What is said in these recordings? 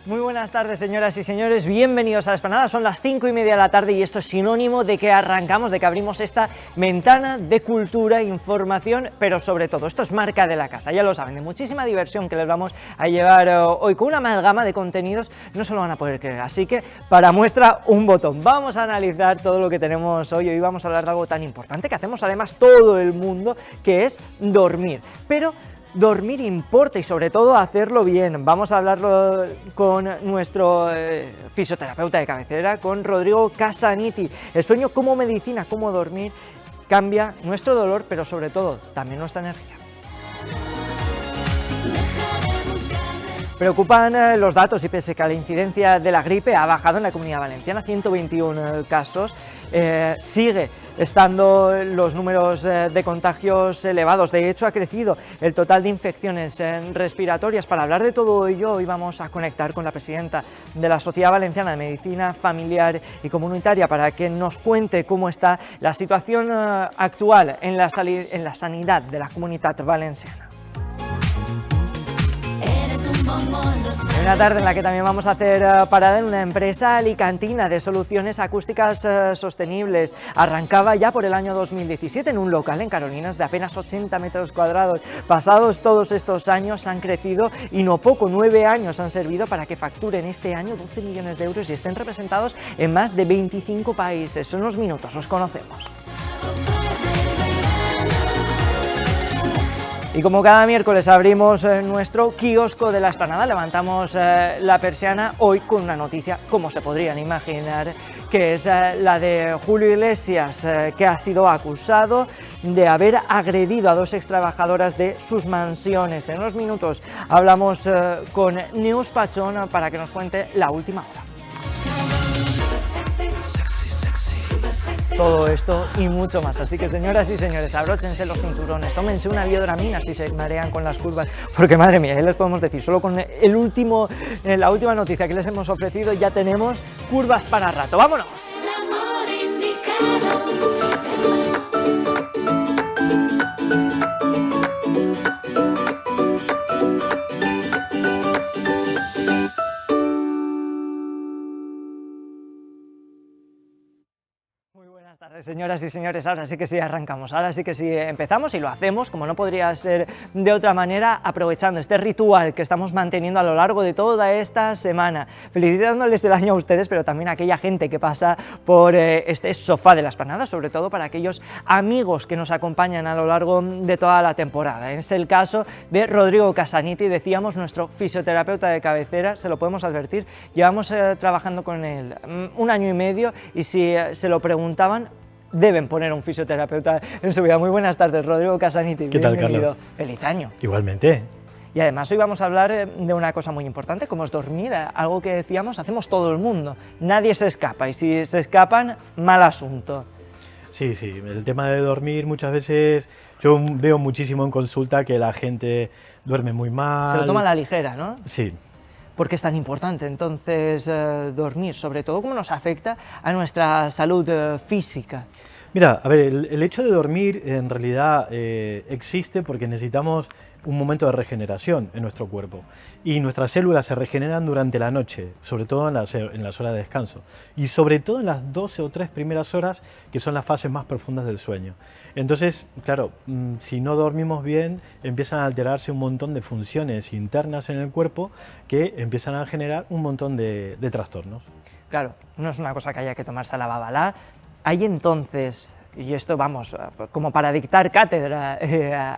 Muy buenas tardes, señoras y señores, bienvenidos a La Esplanada. Son las 5:30 de la tarde y esto es sinónimo de que arrancamos, de que abrimos esta ventana de cultura, información, pero sobre todo, esto es marca de la casa, ya lo saben, de muchísima diversión que les vamos a llevar hoy con una amalgama de contenidos, no se lo van a poder creer, así que para muestra un botón. Vamos a analizar todo lo que tenemos hoy vamos a hablar de algo tan importante que hacemos además todo el mundo, que es dormir, pero dormir importa y sobre todo hacerlo bien. Vamos a hablarlo con nuestro fisioterapeuta de cabecera, con Rodrigo Casaniti. El sueño como medicina, cómo dormir cambia nuestro dolor, pero sobre todo también nuestra energía. Preocupan los datos y pese a que la incidencia de la gripe ha bajado en la Comunidad Valenciana, 121 casos, sigue estando los números de contagios elevados. De hecho, ha crecido el total de infecciones respiratorias. Para hablar de todo ello, hoy vamos a conectar con la presidenta de la Sociedad Valenciana de Medicina Familiar y Comunitaria para que nos cuente cómo está la situación actual en la sanidad de la Comunidad Valenciana. Una tarde en la que también vamos a hacer parada en una empresa alicantina de soluciones acústicas sostenibles. Arrancaba ya por el año 2017 en un local en Carolinas de apenas 80 metros cuadrados. Pasados todos estos años han crecido y no poco, 9 años han servido para que facturen este año 12 millones de euros y estén representados en más de 25 países. Son unos minutos, os conocemos. Y como cada miércoles abrimos nuestro kiosco de La Esplanada, levantamos la persiana hoy con una noticia, como se podrían imaginar, que es la de Julio Iglesias, que ha sido acusado de haber agredido a 2 extrabajadoras de sus mansiones. En unos minutos hablamos con Neus Pachón para que nos cuente la última hora. Todo esto y mucho más, así que señoras y señores, abróchense los cinturones, tómense una biodramina si se marean con las curvas, porque madre mía, ya les podemos decir, solo con la última noticia que les hemos ofrecido ya tenemos curvas para rato. ¡Vámonos! Señoras y señores, ahora sí que sí arrancamos, ahora sí que sí empezamos y lo hacemos, como no podría ser de otra manera, aprovechando este ritual que estamos manteniendo a lo largo de toda esta semana, felicitándoles el año a ustedes, pero también a aquella gente que pasa por este sofá de La Esplanada, sobre todo para aquellos amigos que nos acompañan a lo largo de toda la temporada. Es el caso de Rodrigo Casaniti, decíamos, nuestro fisioterapeuta de cabecera, se lo podemos advertir, llevamos trabajando con él 1 año y medio y si se lo preguntaban, deben poner un fisioterapeuta en su vida. Muy buenas tardes, Rodrigo Casaniti. ¿Qué tal, Carlos? Feliz año. Igualmente. Y además hoy vamos a hablar de una cosa muy importante, como es dormir, algo que decíamos, hacemos todo el mundo, nadie se escapa y si se escapan, mal asunto. Sí, el tema de dormir muchas veces, yo veo muchísimo en consulta que la gente duerme muy mal. Se lo toma a la ligera, ¿no? Sí. ¿Por qué es tan importante entonces dormir? Sobre todo, ¿cómo nos afecta a nuestra salud física? Mira, a ver, el hecho de dormir en realidad existe porque necesitamos un momento de regeneración en nuestro cuerpo y nuestras células se regeneran durante la noche, sobre todo en las horas de descanso y sobre todo en las 12 o 3 primeras horas que son las fases más profundas del sueño. Entonces, claro, si no dormimos bien empiezan a alterarse un montón de funciones internas en el cuerpo que empiezan a generar un montón de trastornos. Claro, no es una cosa que haya que tomarse a la babalá. Hay entonces, y esto vamos, como para dictar cátedra,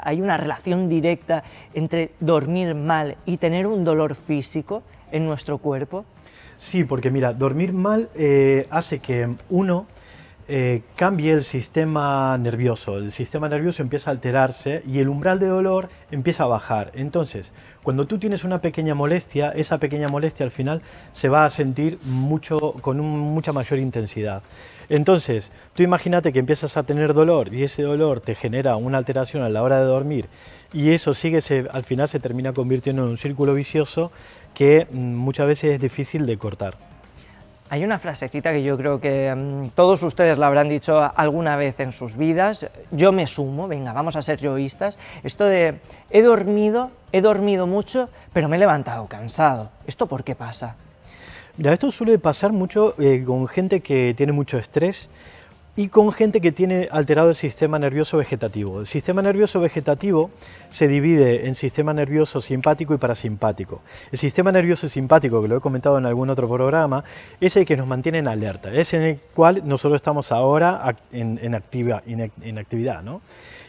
hay una relación directa entre dormir mal y tener un dolor físico en nuestro cuerpo. Sí, porque mira, dormir mal hace que uno cambie el sistema nervioso empieza a alterarse y el umbral de dolor empieza a bajar. Entonces, cuando tú tienes una pequeña molestia, esa pequeña molestia al final se va a sentir con mucha mayor intensidad. Entonces, tú imagínate que empiezas a tener dolor y ese dolor te genera una alteración a la hora de dormir y eso al final se termina convirtiendo en un círculo vicioso que muchas veces es difícil de cortar. Hay una frasecita que yo creo que todos ustedes la habrán dicho alguna vez en sus vidas, yo me sumo, venga, vamos a ser yoístas, esto de he dormido mucho, pero me he levantado cansado. ¿Esto por qué pasa? Mira, esto suele pasar mucho con gente que tiene mucho estrés y con gente que tiene alterado el sistema nervioso vegetativo. El sistema nervioso vegetativo se divide en sistema nervioso simpático y parasimpático. El sistema nervioso simpático, que lo he comentado en algún otro programa, es el que nos mantiene en alerta, es en el cual nosotros estamos ahora en actividad, ¿no?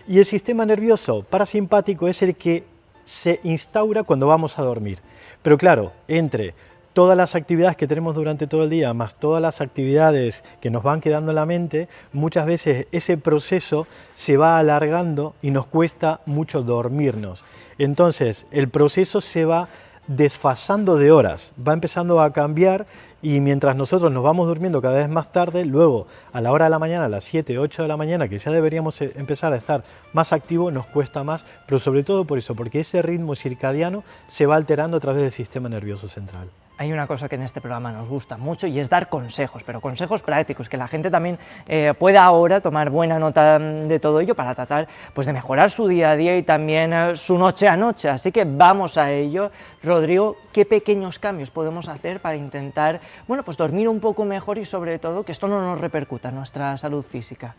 Y el sistema nervioso parasimpático es el que se instaura cuando vamos a dormir. Pero claro, entre todas las actividades que tenemos durante todo el día, más todas las actividades que nos van quedando en la mente, muchas veces ese proceso se va alargando y nos cuesta mucho dormirnos. Entonces, el proceso se va desfasando de horas, va empezando a cambiar y mientras nosotros nos vamos durmiendo cada vez más tarde, luego a la hora de la mañana, a las 7, 8 de la mañana, que ya deberíamos empezar a estar más activos, nos cuesta más, pero sobre todo por eso, porque ese ritmo circadiano se va alterando a través del sistema nervioso central. Hay una cosa que en este programa nos gusta mucho y es dar consejos, pero consejos prácticos, que la gente también pueda ahora tomar buena nota de todo ello para tratar pues, de mejorar su día a día y también su noche a noche. Así que vamos a ello. Rodrigo, ¿qué pequeños cambios podemos hacer para intentar bueno, pues dormir un poco mejor y sobre todo que esto no nos repercuta en nuestra salud física?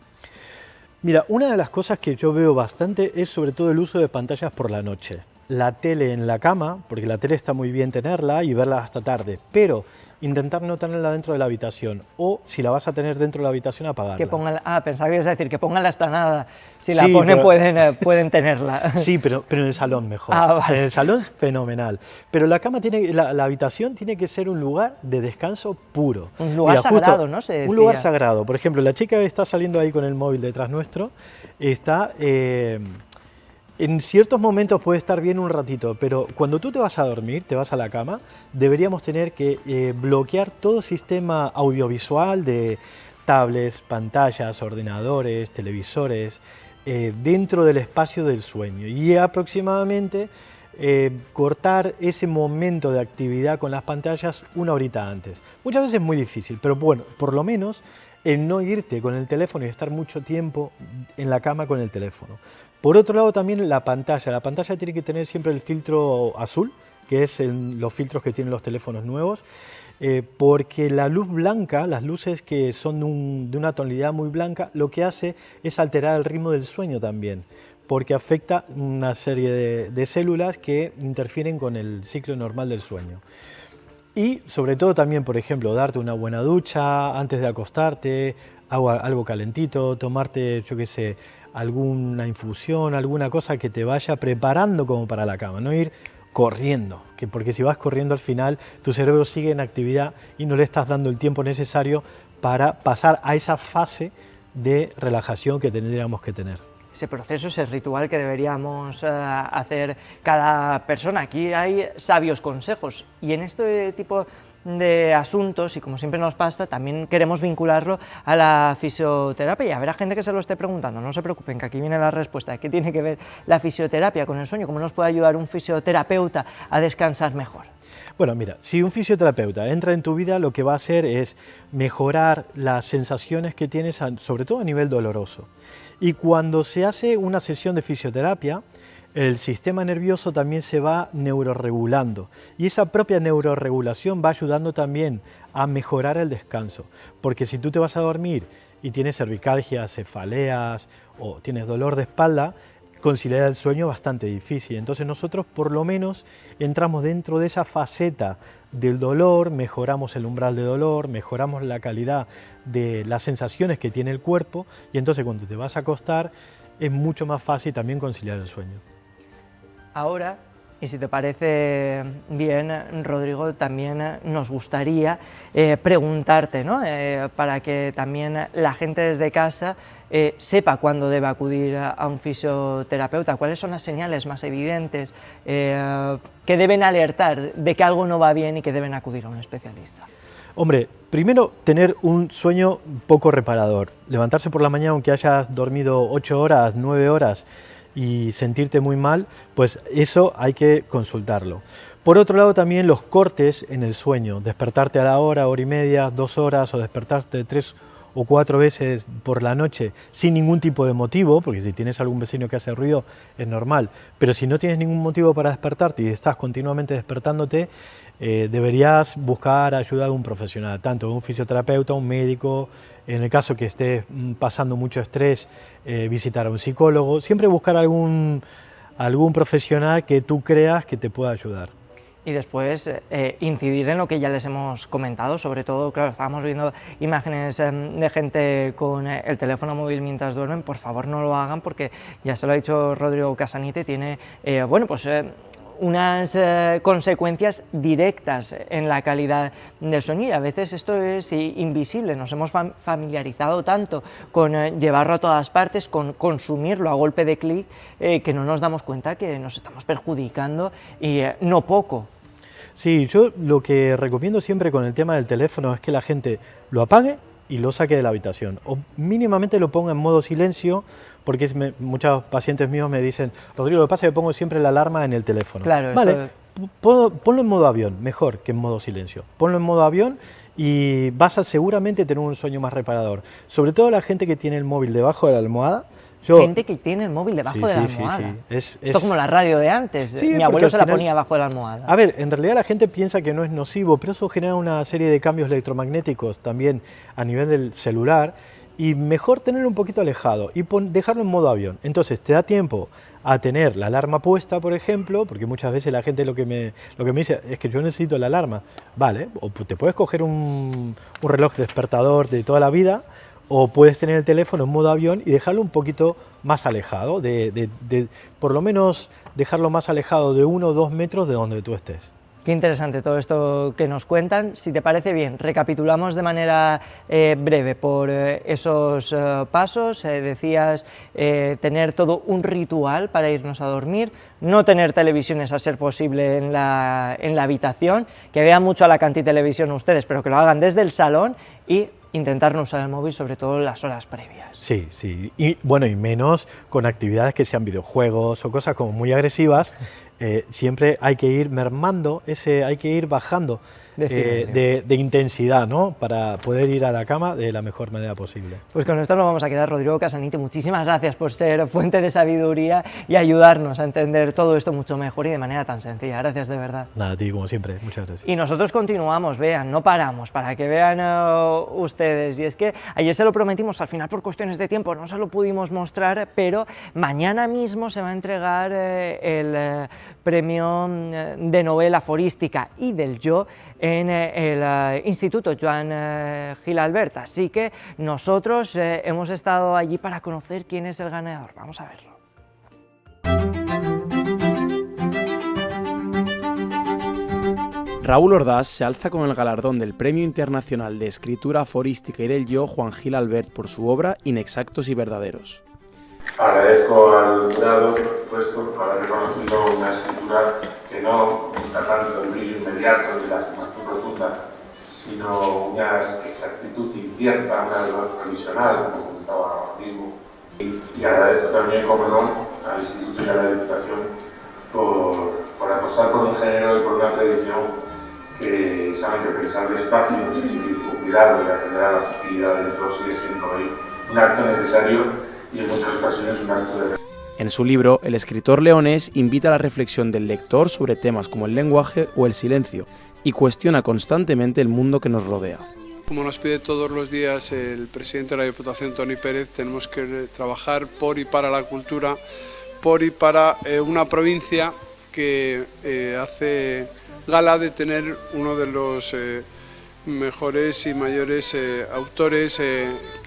Mira, una de las cosas que yo veo bastante es sobre todo el uso de pantallas por la noche. La tele en la cama, porque la tele está muy bien tenerla y verla hasta tarde, pero intentar no tenerla dentro de la habitación o si la vas a tener dentro de la habitación apagarla. Que pongan, pensaba que ibas a decir que pongan la esplanada, si la sí, ponen pero, pueden tenerla. Sí, pero en el salón mejor. Vale. En el salón es fenomenal, pero la cama la habitación tiene que ser un lugar de descanso puro. Un lugar sagrado, ¿no? Se decía. Un lugar sagrado. Por ejemplo, la chica que está saliendo ahí con el móvil detrás nuestro está... en ciertos momentos puede estar bien un ratito, pero cuando tú te vas a dormir, te vas a la cama, deberíamos tener que bloquear todo sistema audiovisual de tablets, pantallas, ordenadores, televisores, dentro del espacio del sueño. Y aproximadamente cortar ese momento de actividad con las pantallas una horita antes. Muchas veces es muy difícil, pero bueno, por lo menos el no irte con el teléfono y estar mucho tiempo en la cama con el teléfono. Por otro lado también la pantalla tiene que tener siempre el filtro azul, que es los filtros que tienen los teléfonos nuevos, porque la luz blanca, las luces que son de una tonalidad muy blanca, lo que hace es alterar el ritmo del sueño también, porque afecta una serie de células que interfieren con el ciclo normal del sueño. Y sobre todo también, por ejemplo, darte una buena ducha antes de acostarte, algo calentito, tomarte, yo qué sé, alguna infusión, alguna cosa que te vaya preparando como para la cama, no ir corriendo, porque si vas corriendo al final tu cerebro sigue en actividad y no le estás dando el tiempo necesario para pasar a esa fase de relajación que tendríamos que tener. Ese proceso, ese ritual que deberíamos hacer cada persona. Aquí hay sabios consejos y en este tipo de asuntos, y como siempre nos pasa, también queremos vincularlo a la fisioterapia y habrá gente que se lo esté preguntando, no se preocupen que aquí viene la respuesta. ¿Qué tiene que ver la fisioterapia con el sueño? ¿Cómo nos puede ayudar un fisioterapeuta a descansar mejor? Bueno, mira, si un fisioterapeuta entra en tu vida, lo que va a hacer es mejorar las sensaciones que tienes, sobre todo a nivel doloroso. Y cuando se hace una sesión de fisioterapia, el sistema nervioso también se va neuroregulando y esa propia neuroregulación va ayudando también a mejorar el descanso, porque si tú te vas a dormir y tienes cervicalgia, cefaleas o tienes dolor de espalda, conciliar el sueño es bastante difícil. Entonces nosotros por lo menos entramos dentro de esa faceta del dolor, mejoramos el umbral de dolor, mejoramos la calidad de las sensaciones que tiene el cuerpo y entonces cuando te vas a acostar es mucho más fácil también conciliar el sueño. Ahora, y si te parece bien, Rodrigo, también nos gustaría preguntarte, ¿no? Para que también la gente desde casa sepa cuándo debe acudir a un fisioterapeuta, cuáles son las señales más evidentes que deben alertar de que algo no va bien y que deben acudir a un especialista. Hombre, primero tener un sueño poco reparador, levantarse por la mañana aunque hayas dormido 8 horas, 9 horas, y sentirte muy mal, pues eso hay que consultarlo. Por otro lado, también los cortes en el sueño, despertarte a la hora y media, 2 horas, o despertarte 3 o 4 veces por la noche sin ningún tipo de motivo, porque si tienes algún vecino que hace ruido es normal, pero si no tienes ningún motivo para despertarte y estás continuamente despertándote, deberías buscar ayuda de un profesional, tanto un fisioterapeuta, un médico, en el caso que estés pasando mucho estrés, visitar a un psicólogo, siempre buscar algún profesional que tú creas que te pueda ayudar. Y después incidir en lo que ya les hemos comentado, sobre todo, claro, estábamos viendo imágenes de gente con el teléfono móvil mientras duermen. Por favor, no lo hagan, porque ya se lo ha dicho Rodrigo Casanite, tiene, unas consecuencias directas en la calidad del sueño, y a veces esto es invisible. Nos hemos familiarizado tanto con llevarlo a todas partes, con consumirlo a golpe de clic, que no nos damos cuenta que nos estamos perjudicando, y no poco. Sí, yo lo que recomiendo siempre con el tema del teléfono es que la gente lo apague y lo saque de la habitación, o mínimamente lo ponga en modo silencio, porque muchos pacientes míos me dicen: Rodrigo, lo que pasa es que pongo siempre la alarma en el teléfono. Claro, vale, ponlo en modo avión, mejor que en modo silencio. Ponlo en modo avión y vas a seguramente tener un sueño más reparador. Sobre todo la gente que tiene el móvil debajo de la almohada. Gente que tiene el móvil debajo de la almohada. Esto como la radio de antes. Sí, mi abuelo se la ponía debajo de la almohada. A ver, en realidad la gente piensa que no es nocivo, pero eso genera una serie de cambios electromagnéticos también a nivel del celular, y mejor tenerlo un poquito alejado y dejarlo en modo avión. Entonces te da tiempo a tener la alarma puesta, por ejemplo, porque muchas veces la gente lo que me dice es que yo necesito la alarma. Vale, o te puedes coger un reloj despertador de toda la vida, o puedes tener el teléfono en modo avión y dejarlo un poquito más alejado, por lo menos dejarlo más alejado de 1 o 2 metros de donde tú estés. Qué interesante todo esto que nos cuentan. Si te parece bien, recapitulamos de manera breve por esos pasos. Decías tener todo un ritual para irnos a dormir, no tener televisiones a ser posible en la habitación, que vean mucho a la Cantí Televisión ustedes, pero que lo hagan desde el salón, y intentar no usar el móvil, sobre todo en las horas previas. Sí, sí, y bueno, y menos con actividades que sean videojuegos o cosas como muy agresivas. Siempre hay que ir mermando, hay que ir bajando de intensidad, ¿no?, para poder ir a la cama de la mejor manera posible. Pues con esto nos vamos a quedar. Rodrigo Casanite, muchísimas gracias por ser fuente de sabiduría y ayudarnos a entender todo esto mucho mejor y de manera tan sencilla. Gracias, de verdad. Nada, a ti, como siempre, muchas gracias. Y nosotros continuamos, vean, no paramos, para que vean ustedes. Y es que ayer se lo prometimos, al final por cuestiones de tiempo no se lo pudimos mostrar, pero mañana mismo se va a entregar el premio de novela aforística y del yo en el Instituto Joan Gil Albert, así que nosotros hemos estado allí para conocer quién es el ganador. Vamos a verlo. Raúl Ordaz se alza con el galardón del Premio Internacional de Escritura Aforística y del Yo Joan Gil Albert por su obra Inexactos y Verdaderos. Agradezco al jurado, por supuesto, por haber reconocido una escritura que no busca tanto el brillo inmediato de la afirmación profunda, sino una exactitud incierta, una verdad provisional, como comentaba ahora mismo. Y agradezco también, como no, al Instituto y a la Diputación por apostar por un género y por una tradición que saben que pensar despacio, con cuidado y atender a las actividades de todos sigue siendo hoy un acto necesario y en muchas ocasiones un acto de... En su libro, el escritor leonés invita a la reflexión del lector sobre temas como el lenguaje o el silencio y cuestiona constantemente el mundo que nos rodea. Como nos pide todos los días el presidente de la Diputación, Toni Pérez, tenemos que trabajar por y para la cultura, por y para una provincia que hace gala de tener uno de los mejores y mayores autores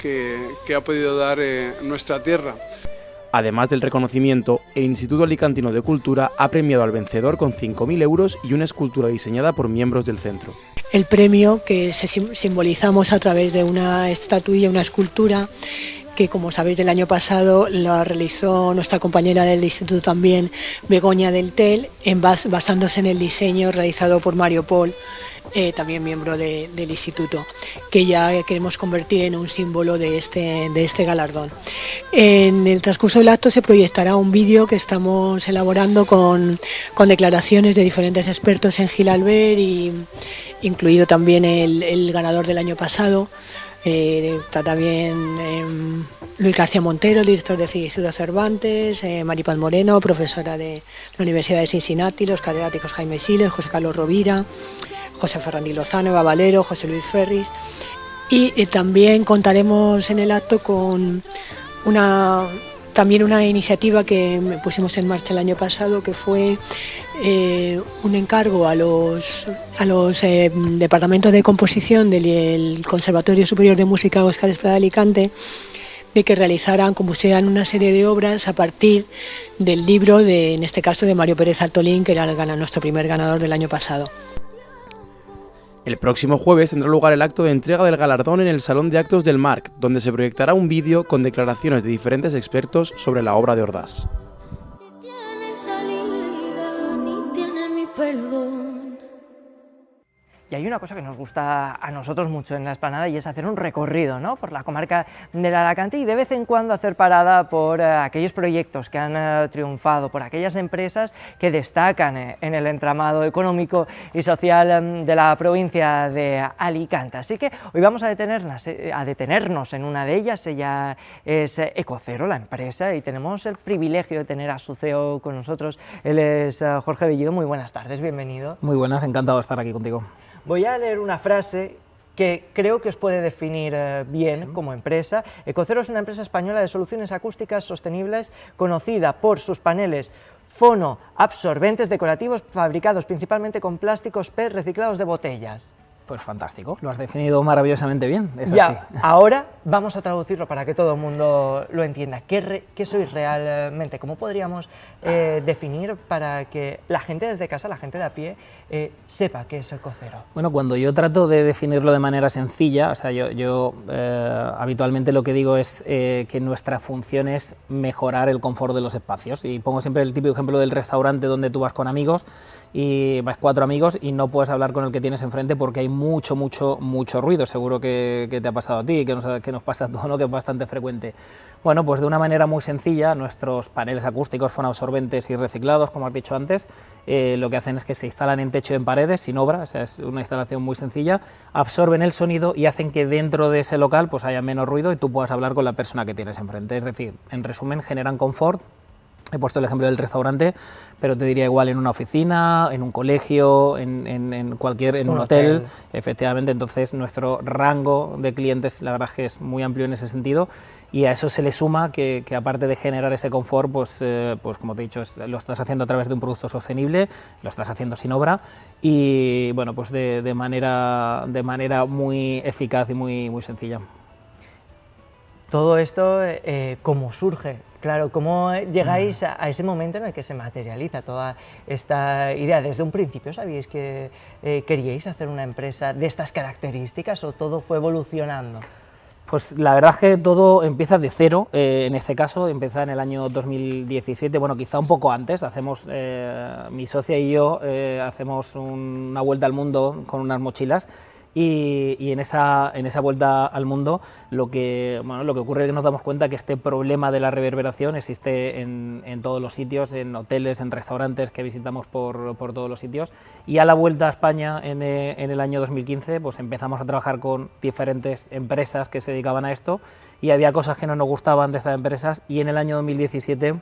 que ha podido dar nuestra tierra. Además del reconocimiento, el Instituto Alicantino de Cultura ha premiado al vencedor con 5.000 euros y una escultura diseñada por miembros del centro. El premio que simbolizamos a través de una estatuilla, una escultura, que como sabéis del año pasado la realizó nuestra compañera del instituto también, Begoña del Tel, basándose en el diseño realizado por Mario Pol también miembro del instituto, que ya queremos convertir en un símbolo de este galardón. En el transcurso del acto se proyectará un vídeo que estamos elaborando con declaraciones de diferentes expertos en Gil Albert, y incluido también el ganador del año pasado. Está también Luis García Montero, el director del Instituto Cervantes, Maripaz Moreno, profesora de la Universidad de Cincinnati, los catedráticos Jaime Siles, José Carlos Rovira, José Ferrandi Lozano, Eva Valero, José Luis Ferris, y también contaremos en el acto con también una iniciativa que pusimos en marcha el año pasado, que fue un encargo a los departamentos de composición del Conservatorio Superior de Música Óscar Esplá de Alicante, de que compusieran una serie de obras a partir del libro en este caso de Mario Pérez Altolín, que era nuestro primer ganador del año pasado. El próximo jueves tendrá lugar el acto de entrega del galardón en el Salón de Actos del Marc, donde se proyectará un vídeo con declaraciones de diferentes expertos sobre la obra de Ordaz. Ni tiene salida, ni tiene mi perdón. Y hay una cosa que nos gusta a nosotros mucho en La Explanada, y es hacer un recorrido, ¿no?, por la comarca del Alacante, y de vez en cuando hacer parada por aquellos proyectos que han triunfado, por aquellas empresas que destacan en el entramado económico y social de la provincia de Alicante. Así que hoy vamos a detenernos en una de ellas. Ella es Ecocero, la empresa, y tenemos el privilegio de tener a su CEO con nosotros. Él es Jorge Bellido. Muy buenas tardes, bienvenido. Muy buenas, encantado de estar aquí contigo. Voy a leer una frase que creo que os puede definir bien como empresa. Ecocero es una empresa española de soluciones acústicas sostenibles, conocida por sus paneles fonoabsorbentes decorativos fabricados principalmente con plásticos PET reciclados de botellas. Pues fantástico, lo has definido maravillosamente bien, es ya, así. Ahora vamos a traducirlo para que todo el mundo lo entienda. ¿Qué sois realmente? ¿Cómo podríamos definir para que la gente desde casa, la gente de a pie, sepa qué es Ecocero? Bueno, cuando yo trato de definirlo de manera sencilla, o sea, yo habitualmente lo que digo es que nuestra función es mejorar el confort de los espacios, y pongo siempre el típico ejemplo del restaurante donde tú vas con amigos, y vas 4 amigos y no puedes hablar con el que tienes enfrente porque hay mucho ruido. Seguro que te ha pasado a ti, que nos pasa a todos, ¿no?, que es bastante frecuente. Bueno, pues de una manera muy sencilla, nuestros paneles acústicos fonoabsorbentes y reciclados, como has dicho antes, lo que hacen es que se instalan en techo, en paredes, sin obra, o sea, es una instalación muy sencilla, absorben el sonido y hacen que dentro de ese local pues haya menos ruido y tú puedas hablar con la persona que tienes enfrente. Es decir, en resumen, generan confort. He puesto el ejemplo del restaurante, pero te diría igual en una oficina, en un colegio, en un hotel, efectivamente. Entonces nuestro rango de clientes, la verdad es que es muy amplio en ese sentido, y a eso se le suma que aparte de generar ese confort, pues como te he dicho, lo estás haciendo a través de un producto sostenible, lo estás haciendo sin obra, y bueno, pues de manera muy eficaz y muy sencilla. Todo esto, ¿cómo surge? Claro, ¿cómo llegáis a ese momento en el que se materializa toda esta idea? ¿Desde un principio sabíais que queríais hacer una empresa de estas características o todo fue evolucionando? Pues la verdad es que todo empieza de cero, en este caso empieza en el año 2017, bueno, quizá un poco antes. Mi socia y yo hacemos una vuelta al mundo con unas mochilas. Y en esa vuelta al mundo lo que ocurre es que nos damos cuenta que este problema de la reverberación existe en todos los sitios, en hoteles, en restaurantes que visitamos por todos los sitios, y a la vuelta a España en el año 2015 pues empezamos a trabajar con diferentes empresas que se dedicaban a esto, y había cosas que no nos gustaban de estas empresas, y en el año 2017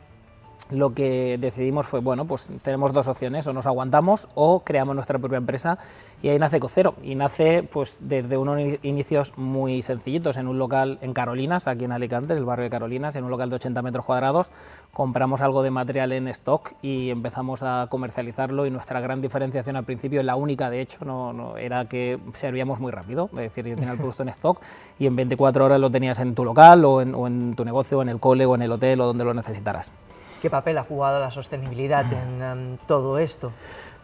lo que decidimos fue, bueno, pues tenemos 2 opciones, o nos aguantamos o creamos nuestra propia empresa, y ahí nace Ecocero, y nace pues desde unos inicios muy sencillitos, en un local en Carolinas, aquí en Alicante, en el barrio de Carolinas, en un local de 80 metros cuadrados, compramos algo de material en stock y empezamos a comercializarlo, y nuestra gran diferenciación al principio, la única de hecho, no era que servíamos muy rápido, es decir, yo tenía el producto en stock y en 24 horas lo tenías en tu local o en tu negocio, o en el cole o en el hotel o donde lo necesitaras. ¿Qué papel ha jugado la sostenibilidad en todo esto?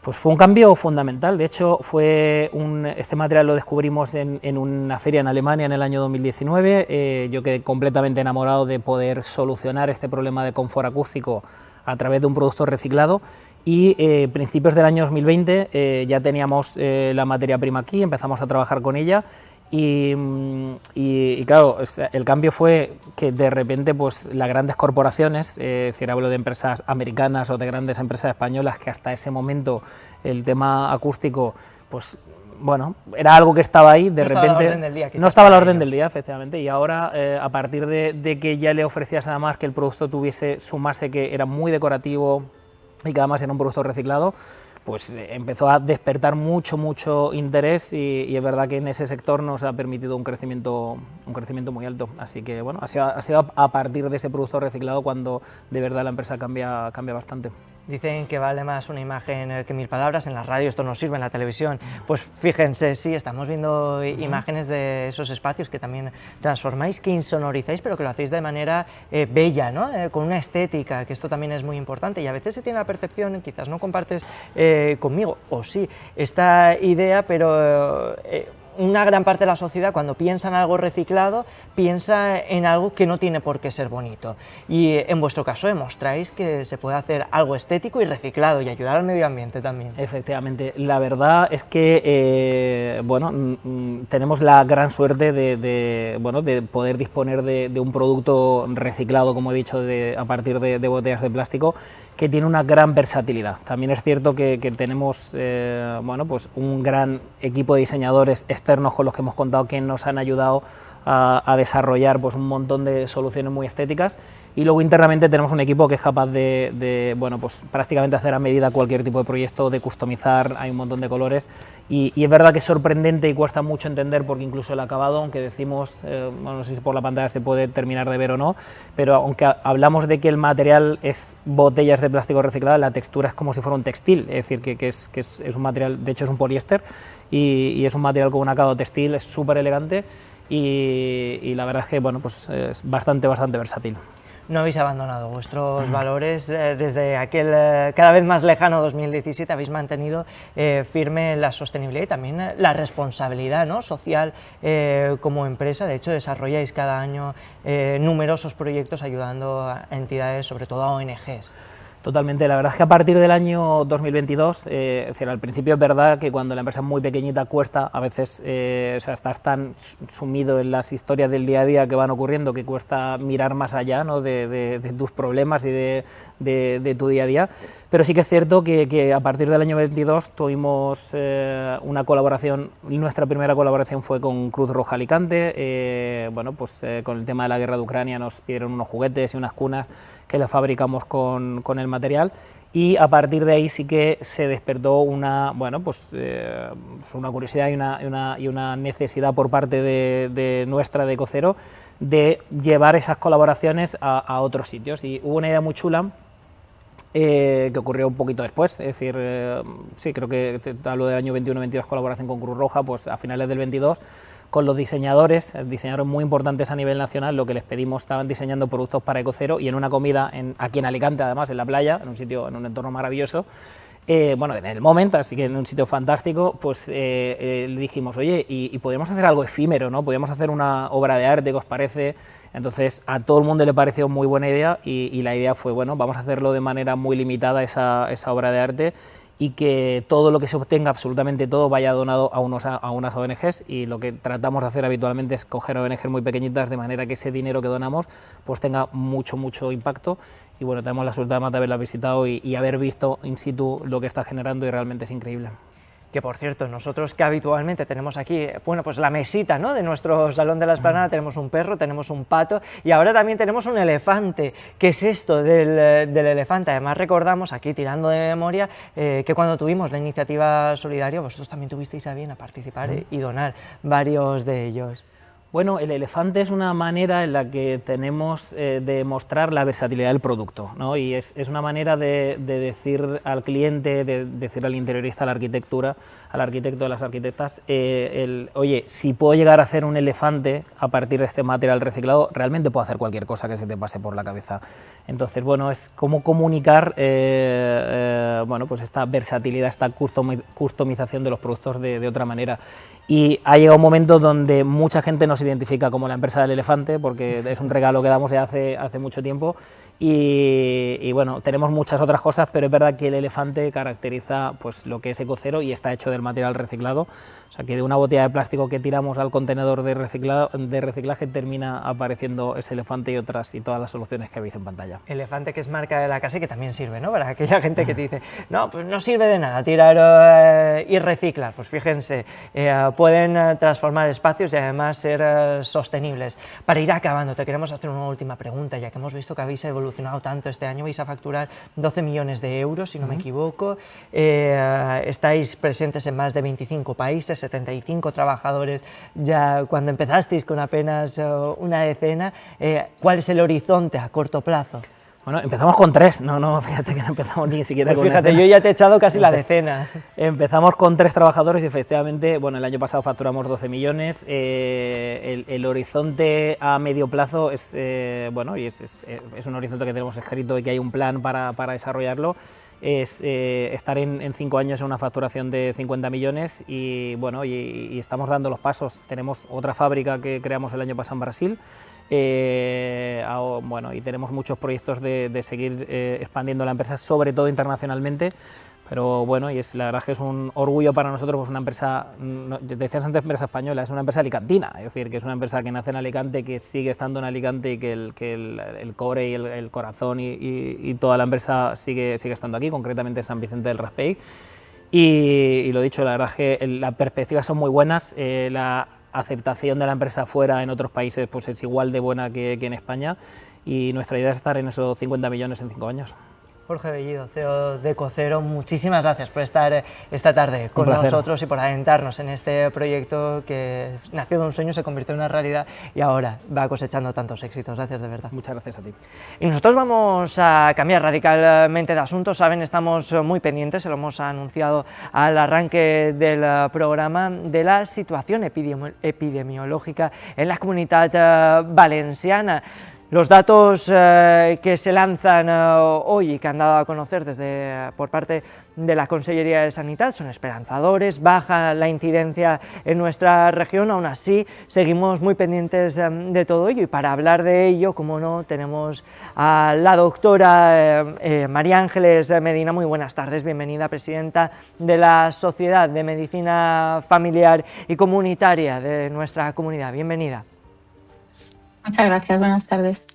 Pues fue un cambio fundamental. De hecho, este material lo descubrimos en una feria en Alemania en el año 2019. Yo quedé completamente enamorado de poder solucionar este problema de confort acústico a través de un producto reciclado, y principios del año 2020 ya teníamos la materia prima aquí, empezamos a trabajar con ella. Y claro, el cambio fue que de repente pues las grandes corporaciones, es decir, hablo de empresas americanas o de grandes empresas españolas, que hasta ese momento el tema acústico, pues bueno, era algo que estaba ahí, de repente no estaba a la orden del día, efectivamente, y ahora a partir de que ya le ofrecías además que el producto tuviese su base, que era muy decorativo y que además era un producto reciclado, pues empezó a despertar mucho interés y es verdad que en ese sector nos ha permitido un crecimiento muy alto. Así que bueno, ha sido a partir de ese producto reciclado cuando de verdad la empresa cambia bastante. Dicen que vale más una imagen que 1000 palabras, en la radio esto no sirve, en la televisión. Pues fíjense, sí, estamos viendo imágenes de esos espacios que también transformáis, que insonorizáis, pero que lo hacéis de manera bella, ¿no? Con una estética, que esto también es muy importante, y a veces se tiene la percepción, quizás no compartes conmigo, o sí, esta idea, pero una gran parte de la sociedad, cuando piensa en algo reciclado, piensa en algo que no tiene por qué ser bonito. Y en vuestro caso demostráis que se puede hacer algo estético y reciclado y ayudar al medio ambiente también. Efectivamente, la verdad es que bueno, tenemos la gran suerte de poder disponer de un producto reciclado, como he dicho, a partir de botellas de plástico, que tiene una gran versatilidad. También es cierto que tenemos bueno, pues un gran equipo de diseñadores externos con los que hemos contado, que nos han ayudado a desarrollar pues un montón de soluciones muy estéticas, y luego internamente tenemos un equipo que es capaz de bueno, pues prácticamente hacer a medida cualquier tipo de proyecto, de customizar, hay un montón de colores, y es verdad que es sorprendente y cuesta mucho entender, porque incluso el acabado, aunque decimos, bueno, no sé si por la pantalla se puede terminar de ver o no, pero aunque hablamos de que el material es botellas de plástico reciclada, la textura es como si fuera un textil, es decir, que es un material, de hecho es un poliéster, y es un material con un acabado textil, es súper elegante, y la verdad es que bueno, pues es bastante versátil. No habéis abandonado vuestros valores desde aquel cada vez más lejano 2017, habéis mantenido firme la sostenibilidad y también la responsabilidad, ¿no?, social como empresa. De hecho, desarrolláis cada año numerosos proyectos ayudando a entidades, sobre todo a ONGs. Totalmente, la verdad es que a partir del año 2022, es decir, al principio es verdad que cuando la empresa es muy pequeñita cuesta, a veces o sea, estás tan sumido en las historias del día a día que van ocurriendo que cuesta mirar más allá, ¿no?, de tus problemas y de tu día a día, pero sí que es cierto que a partir del año 22 tuvimos una colaboración, nuestra primera colaboración fue con Cruz Roja Alicante, bueno, pues con el tema de la guerra de Ucrania nos pidieron unos juguetes y unas cunas que le fabricamos con el material, y a partir de ahí sí que se despertó una, bueno, pues, una curiosidad y una necesidad por parte de nuestra de Ecocero de llevar esas colaboraciones a otros sitios, y hubo una idea muy chula que ocurrió un poquito después, es decir, sí, creo que te hablo del año 21-22, colaboración con Cruz Roja, pues a finales del 22, con los diseñadores muy importantes a nivel nacional, lo que les pedimos, estaban diseñando productos para Ecocero, y en una comida aquí en Alicante, además, en la playa, en un sitio, en un entorno maravilloso, bueno, en el Moment, así que en un sitio fantástico, pues le dijimos, oye, y podríamos hacer algo efímero, ¿no? Podríamos hacer una obra de arte, ¿qué os parece? Entonces a todo el mundo le pareció muy buena idea, y la idea fue, bueno, vamos a hacerlo de manera muy limitada, esa obra de arte, y que todo lo que se obtenga, absolutamente todo, vaya donado a unas ONGs, y lo que tratamos de hacer habitualmente es coger ONGs muy pequeñitas, de manera que ese dinero que donamos pues tenga mucho impacto, y bueno, tenemos la suerte además de haberla visitado y haber visto in situ lo que está generando, y realmente es increíble. Que por cierto, nosotros que habitualmente tenemos aquí, bueno, pues la mesita, ¿no?, de nuestro Salón de la Esplanada, tenemos un perro, tenemos un pato, y ahora también tenemos un elefante. ¿Qué es esto del elefante? Además recordamos, aquí tirando de memoria, que cuando tuvimos la iniciativa solidaria, vosotros también tuvisteis a bien a participar y donar varios de ellos. Bueno, el elefante es una manera en la que tenemos de mostrar la versatilidad del producto, ¿no? Y es una manera de decir al cliente, de decir al interiorista, al arquitecto, a las arquitectas, oye, si puedo llegar a hacer un elefante a partir de este material reciclado, realmente puedo hacer cualquier cosa que se te pase por la cabeza. Entonces, bueno, es cómo comunicar bueno, pues esta versatilidad, esta customización de los productos de otra manera. Y ha llegado un momento donde mucha gente nos identifica como la empresa del elefante, porque es un regalo que damos ya hace mucho tiempo, Y bueno, tenemos muchas otras cosas, pero es verdad que el elefante caracteriza pues lo que es Ecocero y está hecho del material reciclado, o sea que de una botella de plástico que tiramos al contenedor de reciclaje termina apareciendo ese elefante y todas las soluciones que veis en pantalla. Elefante, que es marca de la casa y que también sirve, ¿no? Para aquella gente que te dice, no, pues no sirve de nada tirar y reciclar. Pues fíjense, pueden transformar espacios y además ser sostenibles. Para ir acabando, te queremos hacer una última pregunta, ya que hemos visto que habéis evolucionado tanto este año, vais a facturar 12 millones de euros, si no me equivoco, estáis presentes en más de 25 países, 75 trabajadores ya cuando empezasteis con apenas una decena. ¿Cuál es el horizonte a corto plazo? Bueno, empezamos con 3, fíjate que no empezamos ni siquiera pues con fíjate, yo ya te he echado casi la decena. Empezamos con 3 trabajadores y efectivamente, bueno, el año pasado facturamos 12 millones, el horizonte a medio plazo es, bueno, y es un horizonte que tenemos escrito y que hay un plan para desarrollarlo, es estar en 5 años en una facturación de 50 millones y bueno, y estamos dando los pasos. Tenemos otra fábrica que creamos el año pasado en Brasil, bueno, y tenemos muchos proyectos de seguir expandiendo la empresa, sobre todo internacionalmente, pero bueno, y la verdad es que es un orgullo para nosotros, pues una empresa, decías antes empresa española, es una empresa alicantina, es decir, que es una empresa que nace en Alicante, que sigue estando en Alicante y que el core y el corazón y toda la empresa sigue estando aquí, concretamente San Vicente del Raspeig. Y lo dicho, la verdad es que las perspectivas son muy buenas, la aceptación de la empresa fuera en otros países pues es igual de buena que en España y nuestra idea es estar en esos 50 millones en 5 años. Jorge Bellido, CEO de Ecocero, muchísimas gracias por estar esta tarde con nosotros y por adentrarnos en este proyecto que nació de un sueño, se convirtió en una realidad y ahora va cosechando tantos éxitos. Gracias de verdad. Muchas gracias a ti. Y nosotros vamos a cambiar radicalmente de asunto. Saben, estamos muy pendientes, se lo hemos anunciado al arranque del programa, de la situación epidemiológica en la Comunitat Valenciana. Los datos que se lanzan hoy y que han dado a conocer por parte de la Consellería de Sanidad son esperanzadores, baja la incidencia en nuestra región, aún así seguimos muy pendientes de todo ello y para hablar de ello, como no, tenemos a la doctora María Ángeles Medina. Muy buenas tardes, bienvenida, presidenta de la Sociedad de Medicina Familiar y Comunitaria de nuestra comunidad, bienvenida. Muchas gracias, buenas tardes.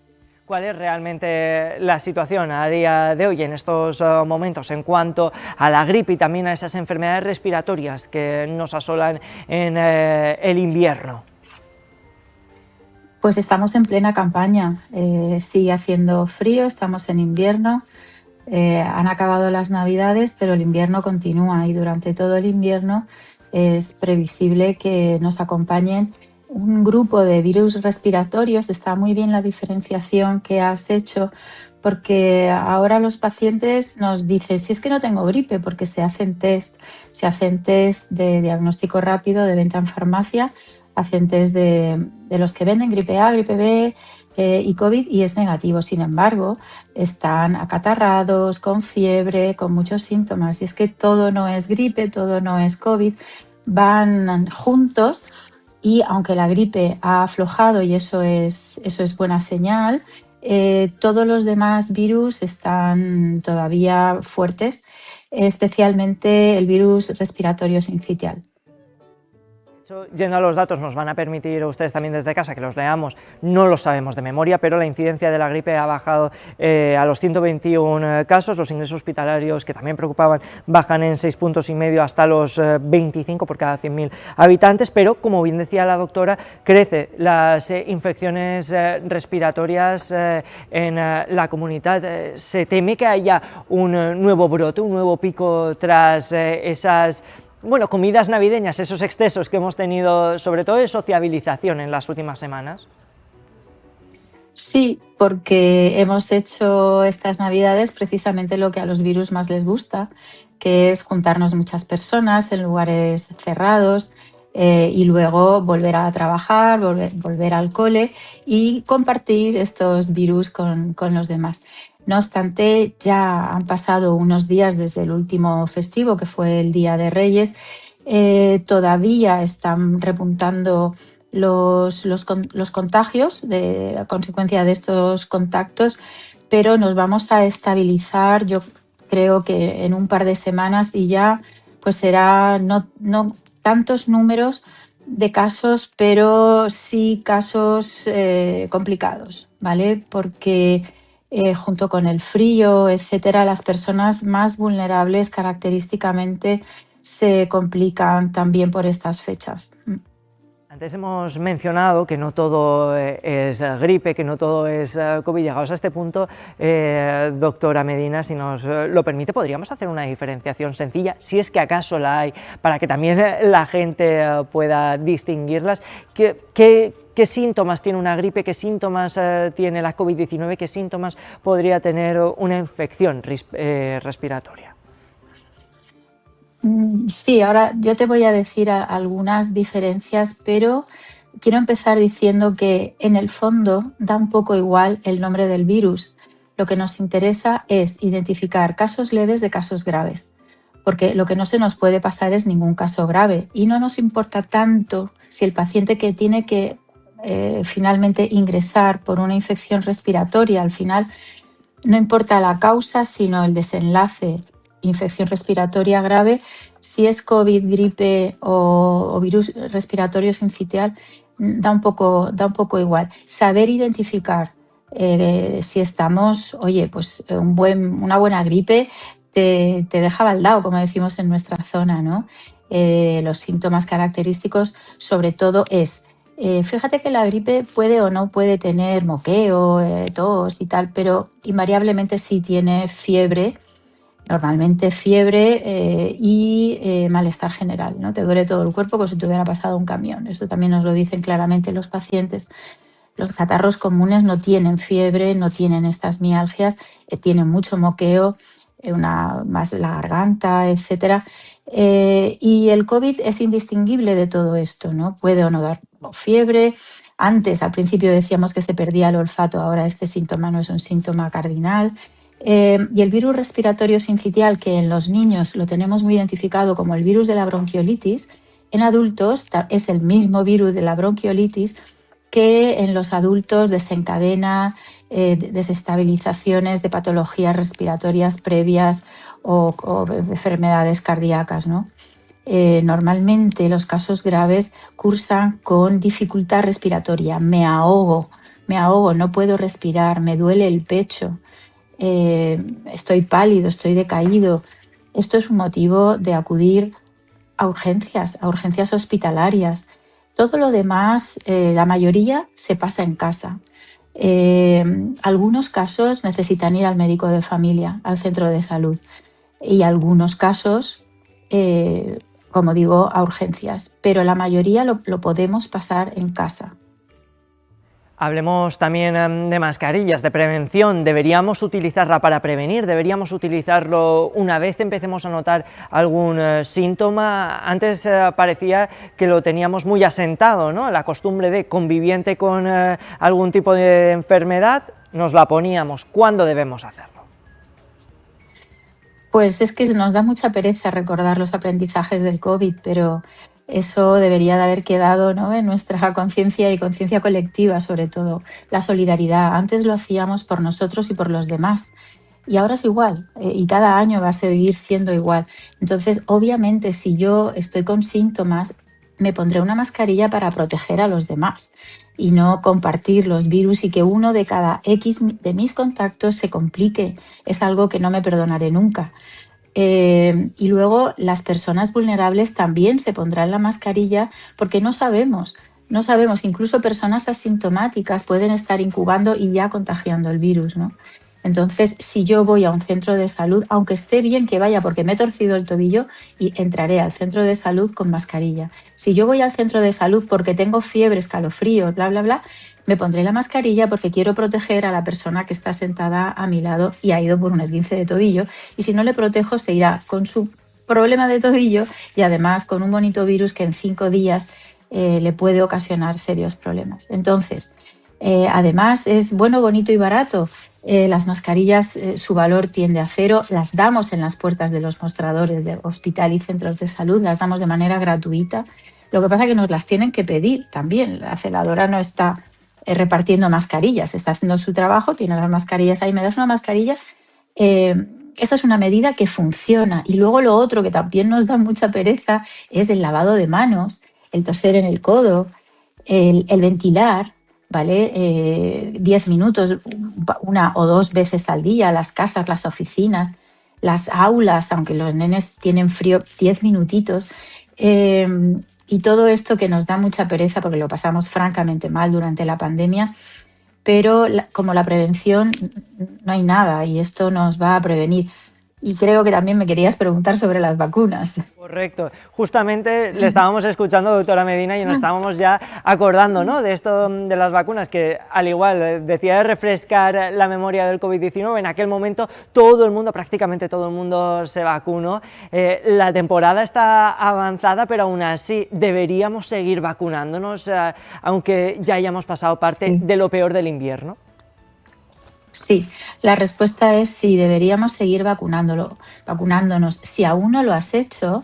¿Cuál es realmente la situación a día de hoy, en estos momentos, en cuanto a la gripe y también a esas enfermedades respiratorias que nos asolan en el invierno? Pues estamos en plena campaña, sigue haciendo frío, estamos en invierno, han acabado las Navidades, pero el invierno continúa y durante todo el invierno es previsible que nos acompañen un grupo de virus respiratorios. Está muy bien la diferenciación que has hecho porque ahora los pacientes nos dicen si es que no tengo gripe porque se hacen test de diagnóstico rápido de venta en farmacia, hacen test de los que venden gripe A, gripe B y COVID y es negativo. Sin embargo, están acatarrados, con fiebre, con muchos síntomas y es que todo no es gripe, todo no es COVID, van juntos. Y aunque la gripe ha aflojado y eso es buena señal, todos los demás virus están todavía fuertes, especialmente el virus respiratorio sincitial. Yendo a los datos, nos van a permitir a ustedes también desde casa que los leamos, no los sabemos de memoria, pero la incidencia de la gripe ha bajado a los 121 casos, los ingresos hospitalarios, que también preocupaban, bajan en 6,5 puntos hasta los 25 por cada 100.000 habitantes, pero como bien decía la doctora, crece las infecciones respiratorias en la comunidad. Se teme que haya un nuevo brote, un nuevo pico tras esas comidas navideñas, esos excesos que hemos tenido, sobre todo de sociabilización en las últimas semanas. Sí, porque hemos hecho estas Navidades precisamente lo que a los virus más les gusta, que es juntarnos muchas personas en lugares cerrados y luego volver a trabajar, volver al cole y compartir estos virus con los demás. No obstante, ya han pasado unos días desde el último festivo, que fue el Día de Reyes. Todavía están repuntando los contagios a consecuencia de estos contactos, pero nos vamos a estabilizar, yo creo que en un par de semanas, y ya pues será no tantos números de casos, pero sí casos complicados, ¿vale? Porque junto con el frío, etcétera, las personas más vulnerables característicamente se complican también por estas fechas. Antes hemos mencionado que no todo es gripe, que no todo es COVID. Llegados a este punto, doctora Medina, si nos lo permite, podríamos hacer una diferenciación sencilla, si es que acaso la hay, para que también la gente pueda distinguirlas. ¿Qué síntomas tiene una gripe? ¿Qué síntomas tiene la COVID-19? ¿Qué síntomas podría tener una infección respiratoria? Sí, ahora yo te voy a decir algunas diferencias, pero quiero empezar diciendo que en el fondo da un poco igual el nombre del virus. Lo que nos interesa es identificar casos leves de casos graves, porque lo que no se nos puede pasar es ningún caso grave y no nos importa tanto si el paciente que tiene que finalmente ingresar por una infección respiratoria, al final no importa la causa, sino el desenlace. Infección respiratoria grave, si es COVID, gripe o virus respiratorio sincitial, da un poco igual. Saber identificar si estamos, oye, pues una buena gripe te deja baldao, como decimos en nuestra zona, ¿no? Los síntomas característicos, sobre todo, es fíjate que la gripe puede o no puede tener moqueo, tos y tal, pero invariablemente sí tiene fiebre. Normalmente fiebre y malestar general, ¿no? Te duele todo el cuerpo como si te hubiera pasado un camión. Esto también nos lo dicen claramente los pacientes. Los catarros comunes no tienen fiebre, no tienen estas mialgias, tienen mucho moqueo, más la garganta, etc. Y el COVID es indistinguible de todo esto, ¿no? Puede o no dar fiebre. Antes, al principio decíamos que se perdía el olfato, ahora este síntoma no es un síntoma cardinal. Y el virus respiratorio sincitial, que en los niños lo tenemos muy identificado como el virus de la bronquiolitis, en adultos es el mismo virus de la bronquiolitis que en los adultos desencadena desestabilizaciones de patologías respiratorias previas o enfermedades cardíacas, ¿no? Normalmente los casos graves cursan con dificultad respiratoria, me ahogo, no puedo respirar, me duele el pecho. Estoy pálido, estoy decaído. Esto es un motivo de acudir a urgencias hospitalarias. Todo lo demás, la mayoría se pasa en casa. Algunos casos necesitan ir al médico de familia, al centro de salud, y algunos casos, como digo, a urgencias, pero la mayoría lo podemos pasar en casa. Hablemos también de mascarillas, de prevención. ¿Deberíamos utilizarla para prevenir? ¿Deberíamos utilizarlo una vez empecemos a notar algún síntoma? Antes parecía que lo teníamos muy asentado, ¿no? La costumbre de conviviente con algún tipo de enfermedad, nos la poníamos. ¿Cuándo debemos hacerlo? Pues es que nos da mucha pereza recordar los aprendizajes del COVID, pero eso debería de haber quedado, ¿no?, en nuestra conciencia y conciencia colectiva, sobre todo. La solidaridad. Antes lo hacíamos por nosotros y por los demás. Y ahora es igual. Y cada año va a seguir siendo igual. Entonces, obviamente, si yo estoy con síntomas, me pondré una mascarilla para proteger a los demás y no compartir los virus y que uno de cada X de mis contactos se complique. Es algo que no me perdonaré nunca. Y luego las personas vulnerables también se pondrán la mascarilla porque no sabemos, incluso personas asintomáticas pueden estar incubando y ya contagiando el virus, ¿no? Entonces, si yo voy a un centro de salud, aunque esté bien que vaya porque me he torcido el tobillo, y entraré al centro de salud con mascarilla. Si yo voy al centro de salud porque tengo fiebre, escalofrío, bla, bla, bla, me pondré la mascarilla porque quiero proteger a la persona que está sentada a mi lado y ha ido por un esguince de tobillo. Y si no le protejo, se irá con su problema de tobillo y además con un bonito virus que en 5 días le puede ocasionar serios problemas. Entonces, además es bueno, bonito y barato. Las mascarillas, su valor tiende a cero. Las damos en las puertas de los mostradores de hospital y centros de salud, las damos de manera gratuita. Lo que pasa es que nos las tienen que pedir también. La celadora no está repartiendo mascarillas, está haciendo su trabajo, tiene las mascarillas ahí, ¿me das una mascarilla? Esta es una medida que funciona. Y luego lo otro que también nos da mucha pereza es el lavado de manos, el toser en el codo, el ventilar, ¿vale? 10 minutos, 1 o 2 veces al día, las casas, las oficinas, las aulas, aunque los nenes tienen frío, 10 minutitos. Y todo esto que nos da mucha pereza porque lo pasamos francamente mal durante la pandemia, pero como la prevención no hay nada y esto nos va a prevenir. Y creo que también me querías preguntar sobre las vacunas. Correcto. Justamente le estábamos escuchando, doctora Medina, y nos estábamos ya acordando, ¿no?, de esto de las vacunas, que al igual decía de refrescar la memoria del COVID-19, en aquel momento todo el mundo, prácticamente todo el mundo se vacunó. La temporada está avanzada, pero aún así deberíamos seguir vacunándonos, aunque ya hayamos pasado parte de lo peor del invierno. Sí, la respuesta es sí, deberíamos seguir vacunándonos. Si aún no lo has hecho,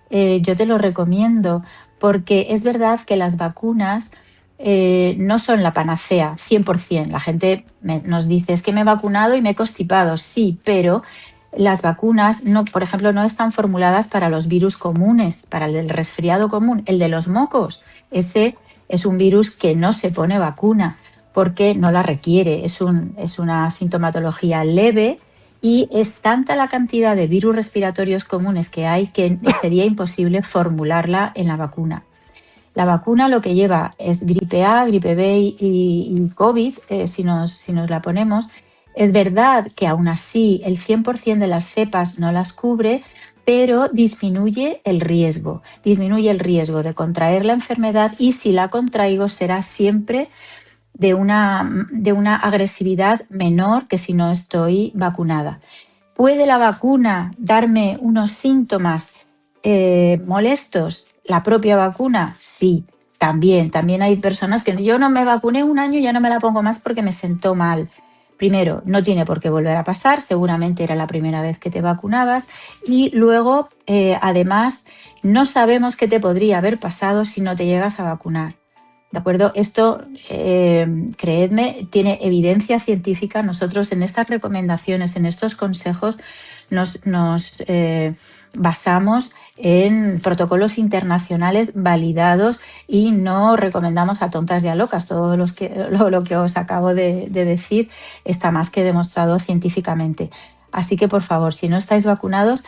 yo te lo recomiendo, porque es verdad que las vacunas no son la panacea, 100%. La gente nos dice, es que me he vacunado y me he constipado. Sí, pero las vacunas, por ejemplo, no están formuladas para los virus comunes, para el del resfriado común. El de los mocos, ese es un virus que no se pone vacuna, porque no la requiere, es una sintomatología leve y es tanta la cantidad de virus respiratorios comunes que hay que sería imposible formularla en la vacuna. La vacuna lo que lleva es gripe A, gripe B y COVID, si nos la ponemos. Es verdad que aún así el 100% de las cepas no las cubre, pero disminuye el riesgo de contraer la enfermedad y si la contraigo será siempre de una agresividad menor que si no estoy vacunada. ¿Puede la vacuna darme unos síntomas molestos? ¿La propia vacuna? Sí, también hay personas que yo no me vacuné 1 año y ya no me la pongo más porque me sentó mal. Primero, no tiene por qué volver a pasar, seguramente era la primera vez que te vacunabas y luego, además, no sabemos qué te podría haber pasado si no te llegas a vacunar. ¿De acuerdo? Esto, creedme, tiene evidencia científica. Nosotros en estas recomendaciones, en estos consejos, nos basamos en protocolos internacionales validados y no recomendamos a tontas y a locas. Todo lo que os acabo de decir está más que demostrado científicamente. Así que, por favor, si no estáis vacunados,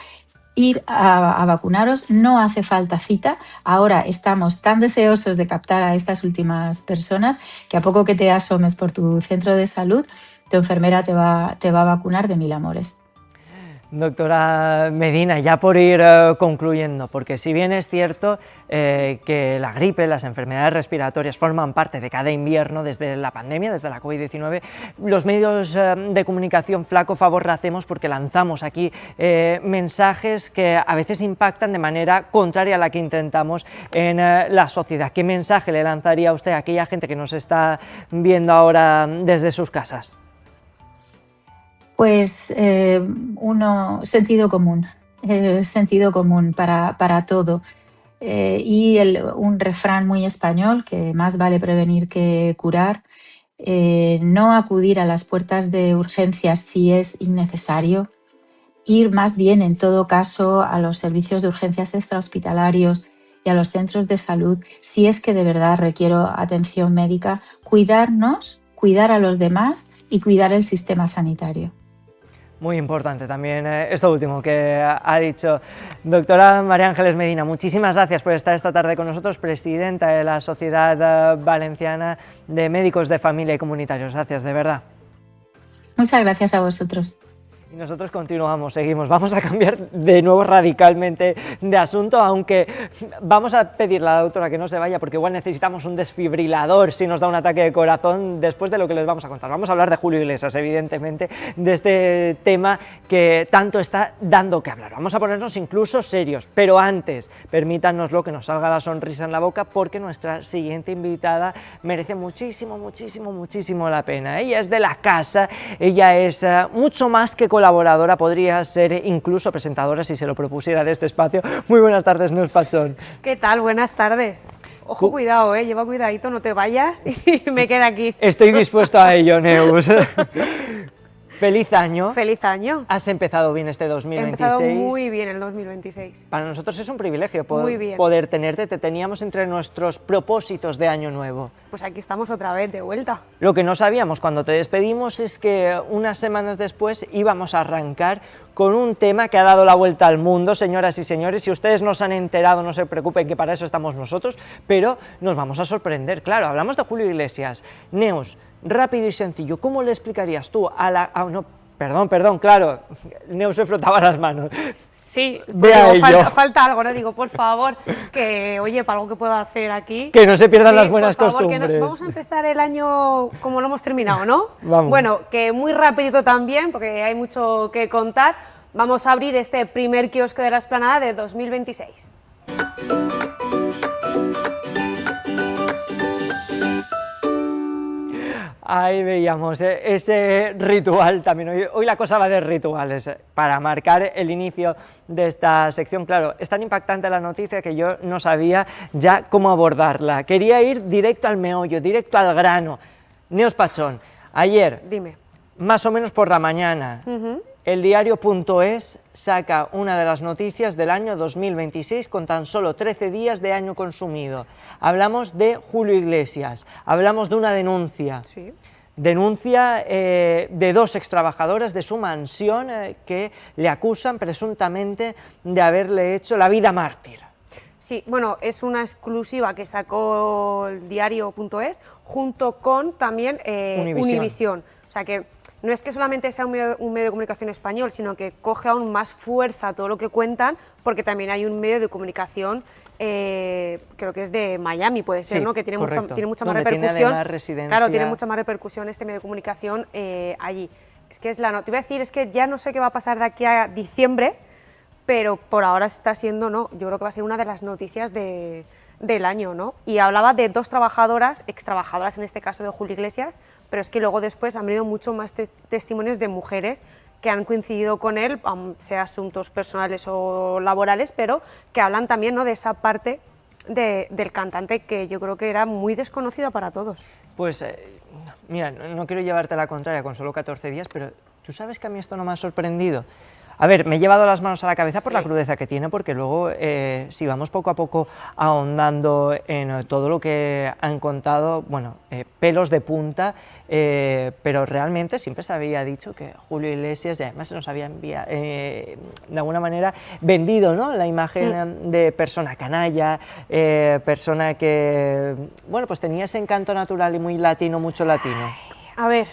ir a vacunaros, no hace falta cita. Ahora estamos tan deseosos de captar a estas últimas personas que a poco que te asomes por tu centro de salud, tu enfermera te va a vacunar de 1000 amores. Doctora Medina, ya por ir concluyendo, porque si bien es cierto que la gripe, las enfermedades respiratorias forman parte de cada invierno desde la pandemia, desde la COVID-19, los medios de comunicación flaco favor hacemos porque lanzamos aquí mensajes que a veces impactan de manera contraria a la que intentamos en la sociedad. ¿Qué mensaje le lanzaría a usted a aquella gente que nos está viendo ahora desde sus casas? Pues sentido común para todo. Y un refrán muy español, que más vale prevenir que curar, no acudir a las puertas de urgencias si es innecesario, ir más bien en todo caso a los servicios de urgencias extrahospitalarios y a los centros de salud si es que de verdad requiero atención médica, cuidarnos, cuidar a los demás y cuidar el sistema sanitario. Muy importante también esto último que ha dicho. Doctora María Ángeles Medina, muchísimas gracias por estar esta tarde con nosotros, presidenta de la Sociedad Valenciana de Médicos de Familia y Comunitarios. Gracias, de verdad. Muchas gracias a vosotros. Y nosotros continuamos, seguimos. Vamos a cambiar de nuevo radicalmente de asunto, aunque vamos a pedirle a la doctora que no se vaya porque igual necesitamos un desfibrilador si nos da un ataque de corazón después de lo que les vamos a contar. Vamos a hablar de Julio Iglesias, evidentemente, de este tema que tanto está dando que hablar. Vamos a ponernos incluso serios, pero antes, permítanoslo, que nos salga la sonrisa en la boca porque nuestra siguiente invitada merece muchísimo la pena. Ella es de la casa, ella es mucho más que colaboradora, podría ser incluso presentadora si se lo propusiera de este espacio. Muy buenas tardes, Neus Pachón. ¿Qué tal? Buenas tardes. Ojo, cuidado, lleva cuidadito, no te vayas y me queda aquí. Estoy dispuesto a ello, Neus. ¡Feliz año! ¡Feliz año! ¿Has empezado bien este 2026? He empezado muy bien el 2026. Para nosotros es un privilegio Muy poder tenerte, te teníamos entre nuestros propósitos de año nuevo. Pues aquí estamos otra vez, de vuelta. Lo que no sabíamos cuando te despedimos es que unas semanas después íbamos a arrancar con un tema que ha dado la vuelta al mundo, señoras y señores. Si ustedes no se han enterado, no se preocupen, que para eso estamos nosotros, pero nos vamos a sorprender. Claro, hablamos de Julio Iglesias. Neus, rápido y sencillo, ¿cómo le explicarías tú a la... no, perdón, claro, Neus se frotaba las manos. Sí, digo, falta algo, ¿no? Digo, por favor, que, oye, para algo que pueda hacer aquí... Que no se pierdan las buenas por favor, costumbres. Vamos a empezar el año como lo hemos terminado, ¿no? Vamos. Bueno, que muy rapidito también, porque hay mucho que contar. Vamos a abrir este primer kiosco de la Explanada de 2026. Ahí veíamos ese ritual también. Hoy la cosa va de rituales. Para marcar el inicio de esta sección, claro, es tan impactante la noticia que yo no sabía ya cómo abordarla. Quería ir directo al meollo, directo al grano. Neus Pachón, ayer, Dime. Más o menos por la mañana, el diario.es saca una de las noticias del año 2026 con tan solo 13 días de año consumido. Hablamos de Julio Iglesias, hablamos de una denuncia. Sí. Denuncia de dos extrabajadoras de su mansión que le acusan presuntamente de haberle hecho la vida mártir. Sí, bueno, es una exclusiva que sacó el diario.es junto con también Univisión. O sea que no es que solamente sea un medio de comunicación español, sino que coge aún más fuerza todo lo que cuentan, porque también hay un medio de comunicación, creo que es de Miami, puede ser, Sí, ¿no? Que tiene mucha más donde repercusión. tiene además residencia. Claro, tiene mucha más repercusión este medio de comunicación allí. Es que te iba a decir, es que ya no sé qué va a pasar de aquí a diciembre, pero por ahora está siendo, ¿no? Yo creo que va a ser una de las noticias del año, ¿no? Y hablaba de dos trabajadoras, extrabajadoras en este caso de Julio Iglesias, pero es que luego después han venido mucho más testimonios de mujeres que han coincidido con él, sea asuntos personales o laborales, pero que hablan también, ¿no?, de esa parte del cantante que yo creo que era muy desconocida para todos. Pues, mira, no quiero llevarte la contraria con solo 14 días, pero ¿tú sabes que a mí esto no me ha sorprendido? A ver, me he llevado las manos a la cabeza por la crudeza que tiene, porque luego, si vamos poco a poco ahondando en todo lo que han contado, bueno, pelos de punta, pero realmente siempre se había dicho que Julio Iglesias, y además se nos había de alguna manera vendido, ¿no?, la imagen de persona canalla, persona que, bueno, pues tenía ese encanto natural y muy latino, mucho latino. A ver,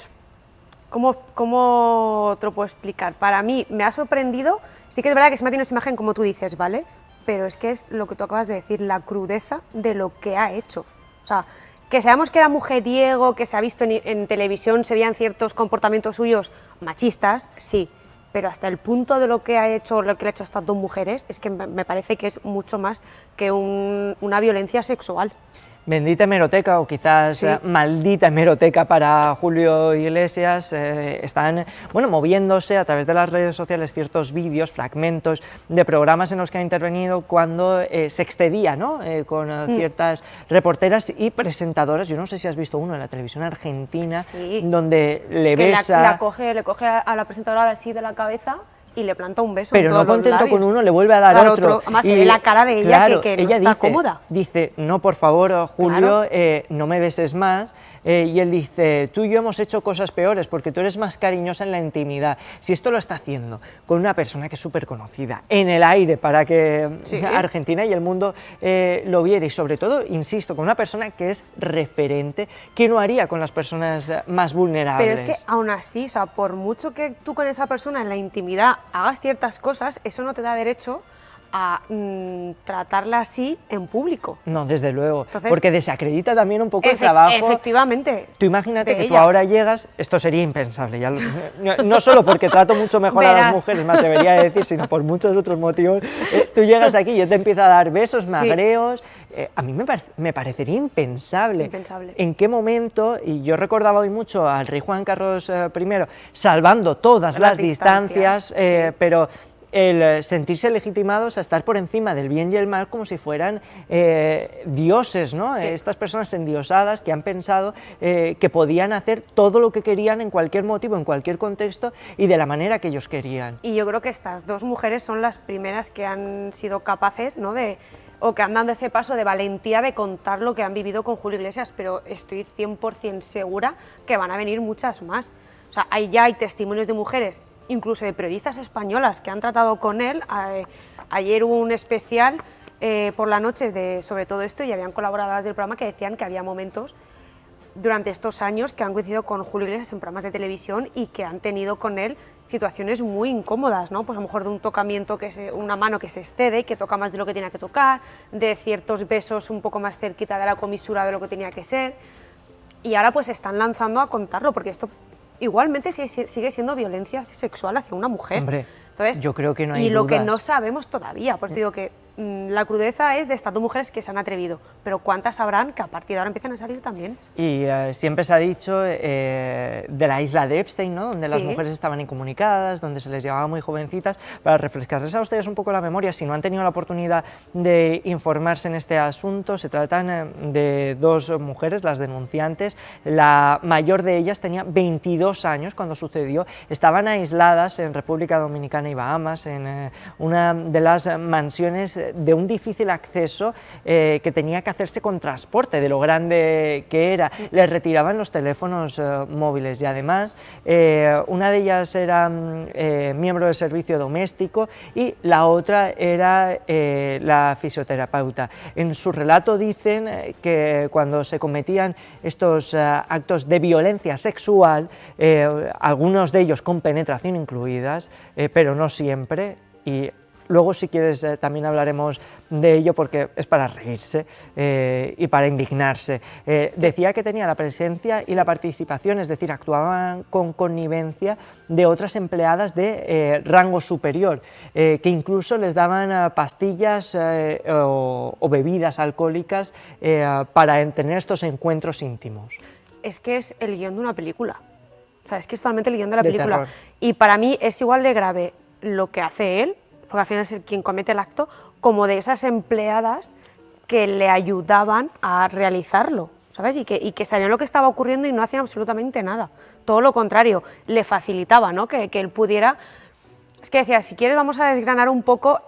¿cómo te lo puedo explicar? Para mí me ha sorprendido, sí que es verdad que se me ha tenido esa imagen como tú dices, ¿vale? Pero es que es lo que tú acabas de decir, la crudeza de lo que ha hecho. O sea, que sabemos que era mujeriego, que se ha visto en televisión, se veían ciertos comportamientos suyos machistas, sí, pero hasta el punto de lo que ha hecho, lo que le ha hecho a estas dos mujeres, es que me parece que es mucho más que una violencia sexual. Bendita hemeroteca, o quizás maldita hemeroteca para Julio Iglesias. Están, bueno, moviéndose a través de las redes sociales ciertos vídeos, fragmentos de programas en los que ha intervenido cuando se excedía, ¿no?, con ciertas reporteras y presentadoras. Yo no sé si has visto uno en la televisión argentina, donde le besa... Le coge a la presentadora así de la cabeza y le planta un beso. Pero no contento con uno, le vuelve a dar otro. Además, se ve la cara de ella, claro, que ella no está cómoda. Dice, no, por favor, Julio, no me beses más. Y él dice, tú y yo hemos hecho cosas peores porque tú eres más cariñosa en la intimidad. Si esto lo está haciendo con una persona que es súper conocida, en el aire, para que Argentina y el mundo lo viera, y sobre todo, insisto, con una persona que es referente, ¿qué no haría con las personas más vulnerables? Pero es que aún así, o sea, por mucho que tú con esa persona en la intimidad hagas ciertas cosas, eso no te da derecho a tratarla así en público. No, desde luego, entonces, porque desacredita también un poco el trabajo. Efectivamente. Tú imagínate que tú ahora llegas, esto sería impensable, ya no solo porque trato mucho mejor a las mujeres, me atrevería a decir, sino por muchos otros motivos. Tú llegas aquí y yo te empiezo a dar besos, magreos. A mí me parecería impensable. ¿En qué momento? Y yo recordaba hoy mucho al rey Juan Carlos I salvando todas las distancias, pero el sentirse legitimados a estar por encima del bien y el mal como si fueran dioses, ¿no? Sí. Estas personas endiosadas que han pensado que podían hacer todo lo que querían en cualquier motivo, en cualquier contexto y de la manera que ellos querían. Y yo creo que estas dos mujeres son las primeras que han sido capaces, ¿no?, o que han dado ese paso de valentía de contar lo que han vivido con Julio Iglesias, pero estoy 100% segura que van a venir muchas más. O sea, ya hay testimonios de mujeres, incluso de periodistas españolas que han tratado con él. Ayer hubo un especial por la noche sobre todo esto y habían colaboradoras del programa que decían que había momentos durante estos años que han coincidido con Julio Iglesias en programas de televisión y que han tenido con él situaciones muy incómodas, ¿no? Pues a lo mejor de un tocamiento, una mano que se excede, que toca más de lo que tiene que tocar, de ciertos besos un poco más cerquita de la comisura de lo que tenía que ser, y ahora pues están lanzando a contarlo, porque esto igualmente sigue siendo violencia sexual hacia una mujer. Hombre, entonces, yo creo que no hay y lo dudas. que no sabemos todavía, pues digo que la crudeza es de estas dos mujeres que se han atrevido, pero ¿cuántas habrán que a partir de ahora empiezan a salir también? Y siempre se ha dicho de la isla de Epstein, ¿no?, donde las Sí. mujeres estaban incomunicadas, donde se les llevaba muy jovencitas. Para refrescarles a ustedes un poco la memoria, si no han tenido la oportunidad de informarse en este asunto, se tratan de dos mujeres, las denunciantes. La mayor de ellas tenía 22 años cuando sucedió, estaban aisladas en República Dominicana y Bahamas, en una de las mansiones de un difícil acceso que tenía que hacerse con transporte, de lo grande que era. Les retiraban los teléfonos móviles y además una de ellas era miembro del servicio doméstico y la otra era la fisioterapeuta. En su relato dicen que cuando se cometían estos actos de violencia sexual, algunos de ellos con penetración incluidas, pero no siempre, y luego, si quieres, también hablaremos de ello porque es para reírse y para indignarse. Decía que tenía la presencia y la participación, es decir, actuaban con connivencia de otras empleadas de rango superior, que incluso les daban pastillas o bebidas alcohólicas para tener estos encuentros íntimos. Es que es el guión de una película. O sea, es que es totalmente el guión de la De película. terror. Y para mí es igual de grave lo que hace él, porque al final es el quien comete el acto, como de esas empleadas que le ayudaban a realizarlo, ¿sabes? Y que sabían lo que estaba ocurriendo y no hacían absolutamente nada. Todo lo contrario, le facilitaba, ¿no?, que él pudiera... Es que decía, si quieres vamos a desgranar un poco...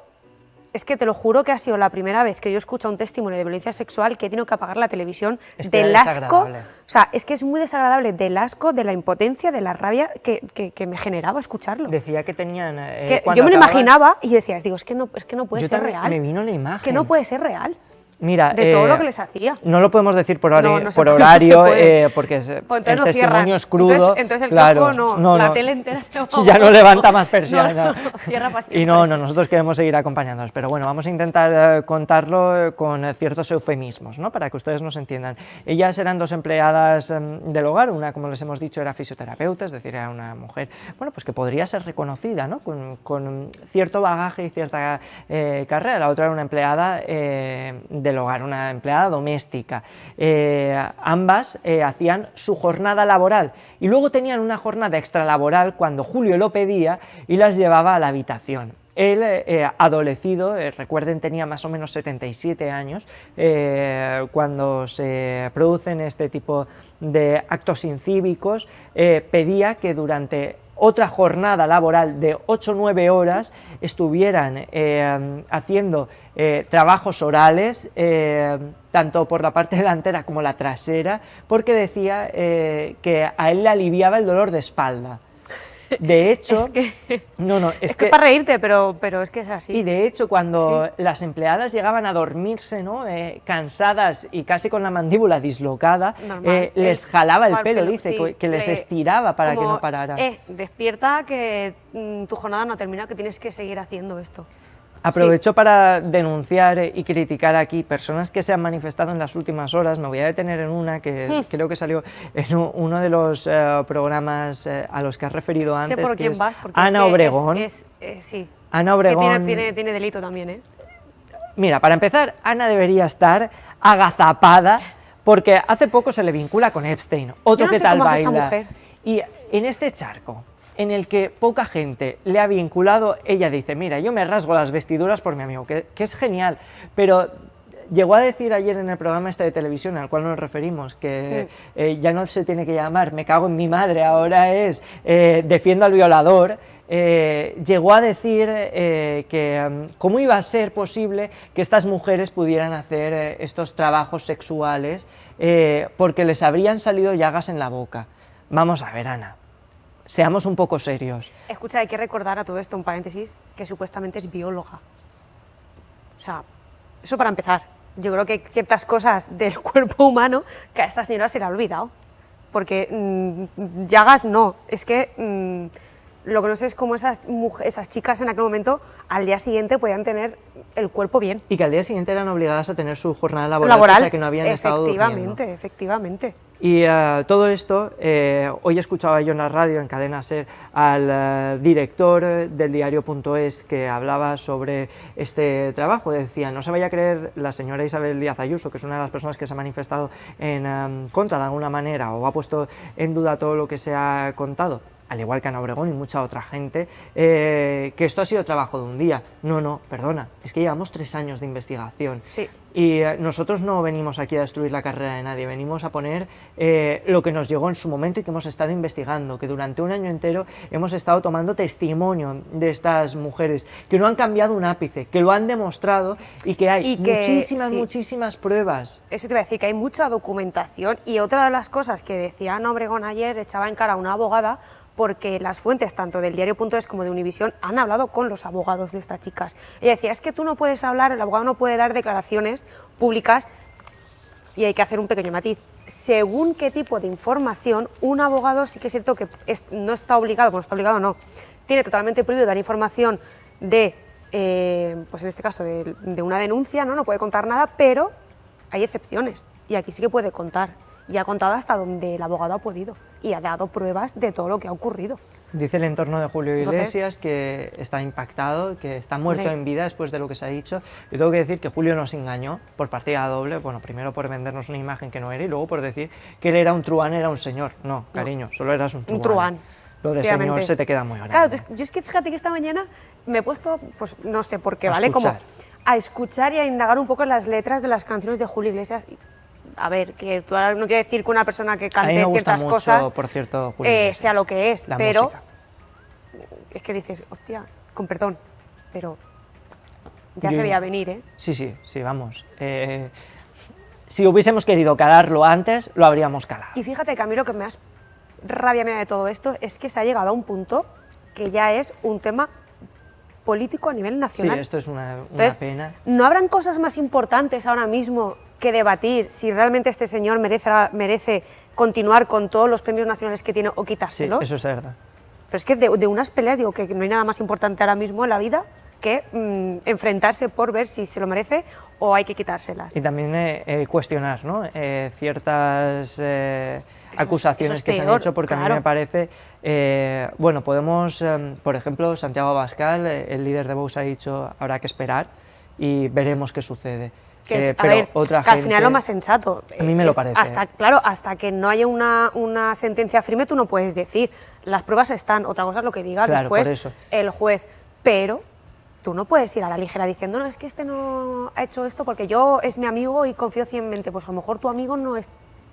Es que te lo juro que ha sido la primera vez que yo escucho un testimonio de violencia sexual que he tenido que apagar la televisión del asco. O sea, es que es muy desagradable, del asco, de la impotencia, de la rabia que me generaba escucharlo. Decía que tenían... Es que yo me lo imaginaba y decía, digo, es que no puede ser real. Me vino la imagen. Que no puede ser real. Mira, de todo lo que les hacía. No lo podemos decir por, No se por puede, horario, no se puede. porque Pues el testimonio es crudo. Entonces el claro, kiosco la tele entera se va. Ya no levanta más persiana. Cierra para Y no, nosotros queremos seguir acompañándonos, pero bueno, vamos a intentar contarlo con ciertos eufemismos, ¿no?, para que ustedes nos entiendan. Ellas eran dos empleadas del hogar, una, como les hemos dicho, era fisioterapeuta, es decir, era una mujer, bueno, pues que podría ser reconocida, ¿no?, con cierto bagaje y cierta carrera. La otra era una empleada del hogar, una empleada doméstica. Ambas hacían su jornada laboral y luego tenían una jornada extralaboral cuando Julio lo pedía y las llevaba a la habitación. Él, adolecido, recuerden, tenía más o menos 77 años cuando se producen este tipo de actos incívicos, pedía que durante otra jornada laboral de 8 o 9 horas estuvieran haciendo trabajos orales, tanto por la parte delantera como la trasera, porque decía que a él le aliviaba el dolor de espalda. De hecho, es que para reírte, pero es que es así. Y de hecho, cuando las empleadas llegaban a dormirse, ¿no?, cansadas y casi con la mandíbula dislocada, les jalaba el pelo, dice, que les estiraba para que no parara. Despierta, que tu jornada no ha terminado, que tienes que seguir haciendo esto. Aprovecho para denunciar y criticar aquí personas que se han manifestado en las últimas horas. Me voy a detener en una que creo que salió en uno de los programas a los que has referido antes. Sé por quién vas, porque Ana Obregón. Sí. Ana Obregón. Que tiene delito también, ¿eh? Mira, para empezar, Ana debería estar agazapada porque hace poco se le vincula con Epstein, otro que tal baila. Esta mujer. Y en este charco, en el que poca gente le ha vinculado, ella dice, mira, yo me rasgo las vestiduras por mi amigo, que es genial, pero llegó a decir ayer en el programa este de televisión al cual nos referimos, que ya no se tiene que llamar Me cago en mi madre, ahora es Defiendo al violador. Llegó a decir que cómo iba a ser posible que estas mujeres pudieran hacer estos trabajos sexuales porque les habrían salido llagas en la boca. Vamos a ver, Ana, seamos un poco serios. Escucha, hay que recordar a todo esto, un paréntesis, que supuestamente es bióloga. O sea, eso para empezar. Yo creo que hay ciertas cosas del cuerpo humano que a esta señora se le ha olvidado. Porque llagas no, es que lo que no sé es cómo esas chicas en aquel momento al día siguiente podían tener el cuerpo bien. Y que al día siguiente eran obligadas a tener su jornada laboral, cosa que no habían estado durmiendo. Efectivamente. Y todo esto, hoy escuchaba yo en la radio, en Cadena SER, al director del diario.es que hablaba sobre este trabajo. Decía, no se vaya a creer la señora Isabel Díaz Ayuso, que es una de las personas que se ha manifestado en contra de alguna manera o ha puesto en duda todo lo que se ha contado, al igual que Ana Obregón y mucha otra gente, que esto ha sido trabajo de un día. No, perdona, es que llevamos 3 años de investigación. Sí. Y nosotros no venimos aquí a destruir la carrera de nadie, venimos a poner lo que nos llegó en su momento y que hemos estado investigando, que durante un año entero hemos estado tomando testimonio de estas mujeres, que no han cambiado un ápice, que lo han demostrado y que hay muchísimas pruebas. Eso te iba a decir, que hay mucha documentación, y otra de las cosas que decía Ana Obregón ayer, echaba en cara a una abogada, porque las fuentes tanto del diario.es como de Univisión han hablado con los abogados de estas chicas. Ella decía, es que tú no puedes hablar, el abogado no puede dar declaraciones públicas, y hay que hacer un pequeño matiz. Según qué tipo de información, un abogado sí que es cierto que no está obligado, bueno, está obligado no, tiene totalmente prohibido dar información de, pues en este caso, de una denuncia, no puede contar nada, pero hay excepciones, y aquí sí que puede contar. Y ha contado hasta donde el abogado ha podido y ha dado pruebas de todo lo que ha ocurrido. Dice el entorno de Julio Iglesias que está impactado, que está muerto en vida después de lo que se ha dicho. Yo tengo que decir que Julio nos engañó por partida doble, bueno, primero por vendernos una imagen que no era y luego por decir que él era un truán, era un señor. No, cariño, solo eras un truán. Un truán. Lo de señor se te queda muy grande. Claro, yo es que fíjate que esta mañana me he puesto, pues no sé por qué, ¿vale? Como a escuchar y a indagar un poco en las letras de las canciones de Julio Iglesias. A ver, que tú no quiere decir que una persona que cante ciertas cosas, por cierto, sea lo que es, pero música. Es que dices, hostia, con perdón, pero ya se veía venir, ¿eh? Sí, vamos. Si hubiésemos querido calarlo antes, lo habríamos calado. Y fíjate que a mí lo que me das rabia de todo esto es que se ha llegado a un punto que ya es un tema político a nivel nacional. Sí, esto es una pena. ¿No habrán cosas más importantes ahora mismo que debatir si realmente este señor merece continuar con todos los premios nacionales que tiene o quitárselos? Sí, eso es verdad. Pero es que de unas peleas digo que no hay nada más importante ahora mismo en la vida que enfrentarse por ver si se lo merece o hay que quitárselas. Y también cuestionar, ¿no? Ciertas acusaciones que se han hecho, porque a mí me parece, bueno, podemos, por ejemplo, Santiago Abascal, el líder de Vox, ha dicho habrá que esperar y veremos qué sucede. Que pero a ver, otra que al final lo más sensato. A mí me lo parece. Hasta que no haya una sentencia firme tú no puedes decir. Las pruebas están, otra cosa es lo que diga después el juez, pero tú no puedes ir a la ligera diciendo, no, es que este no ha hecho esto porque yo es mi amigo y confío ciegamente. Pues a lo mejor tu amigo no es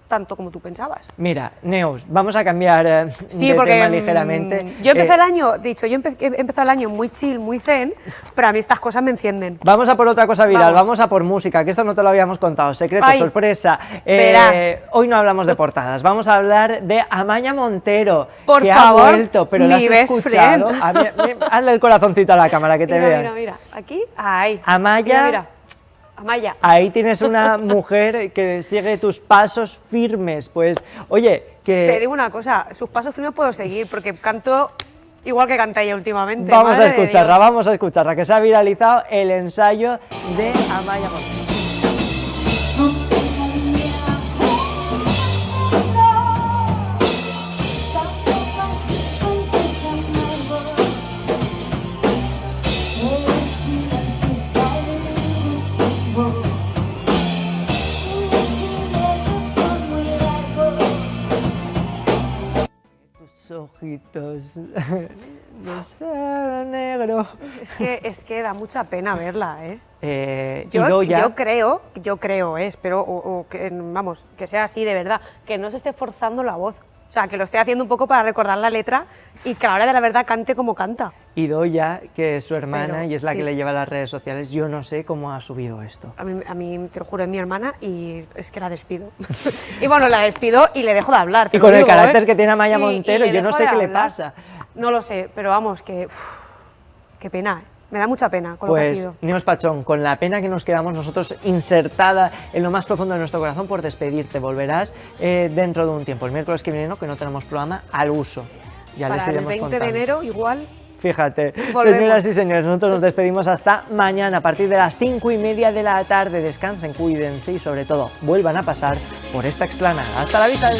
tanto como tú pensabas. Mira, Neus, vamos a cambiar de tema ligeramente. Yo empecé el año, he empezado el año muy chill, muy zen, pero a mí estas cosas me encienden. Vamos a por otra cosa viral, vamos a por música, que esto no te lo habíamos contado, secreto, sorpresa. Hoy no hablamos de portadas, vamos a hablar de Amaia Montero, que ha vuelto, pero ¿la has escuchado? Hazle el corazoncito a la cámara, que te vean. Mira, aquí, ahí. Amaia. Mira. Amaya. Ahí tienes una mujer que sigue tus pasos firmes, pues, oye, que... Te digo una cosa, sus pasos firmes puedo seguir, porque canto igual que canta ella últimamente. Vamos a escucharla, que se ha viralizado el ensayo de Amaia Montero. ojitos de cerro negro. Es que da mucha pena verla, ¿eh? Idoia, Yo creo, espero que, vamos, que sea así de verdad, que no se esté forzando la voz. O sea, que lo esté haciendo un poco para recordar la letra y que a la hora de la verdad cante como canta. Idoia, que es su hermana Pero, y es la sí. que le lleva a las redes sociales, yo no sé cómo ha subido esto. A mí, te lo juro, es mi hermana y es que la despido. Y bueno, la despido y le dejo de hablar. te Y lo con el digo, carácter que tiene Amaya Y Montero, le yo no dejo sé de qué le hablar. pasa. No lo sé, pero vamos, que... qué pena, ¿eh? Me da mucha pena con lo que ha Pues, sido. Neos Pachón, con la pena que nos quedamos nosotros insertada en lo más profundo de nuestro corazón por despedirte. Volverás dentro de un tiempo, el miércoles que viene, ¿no? Que no tenemos programa, al uso. Ya les Para el iremos 20 contando. de enero igual... Fíjate, Volvemos. señoras y señores, nosotros nos despedimos hasta mañana a partir de las 5:30 de la tarde. Descansen, cuídense y sobre todo vuelvan a pasar por esta explanada. Hasta la vista.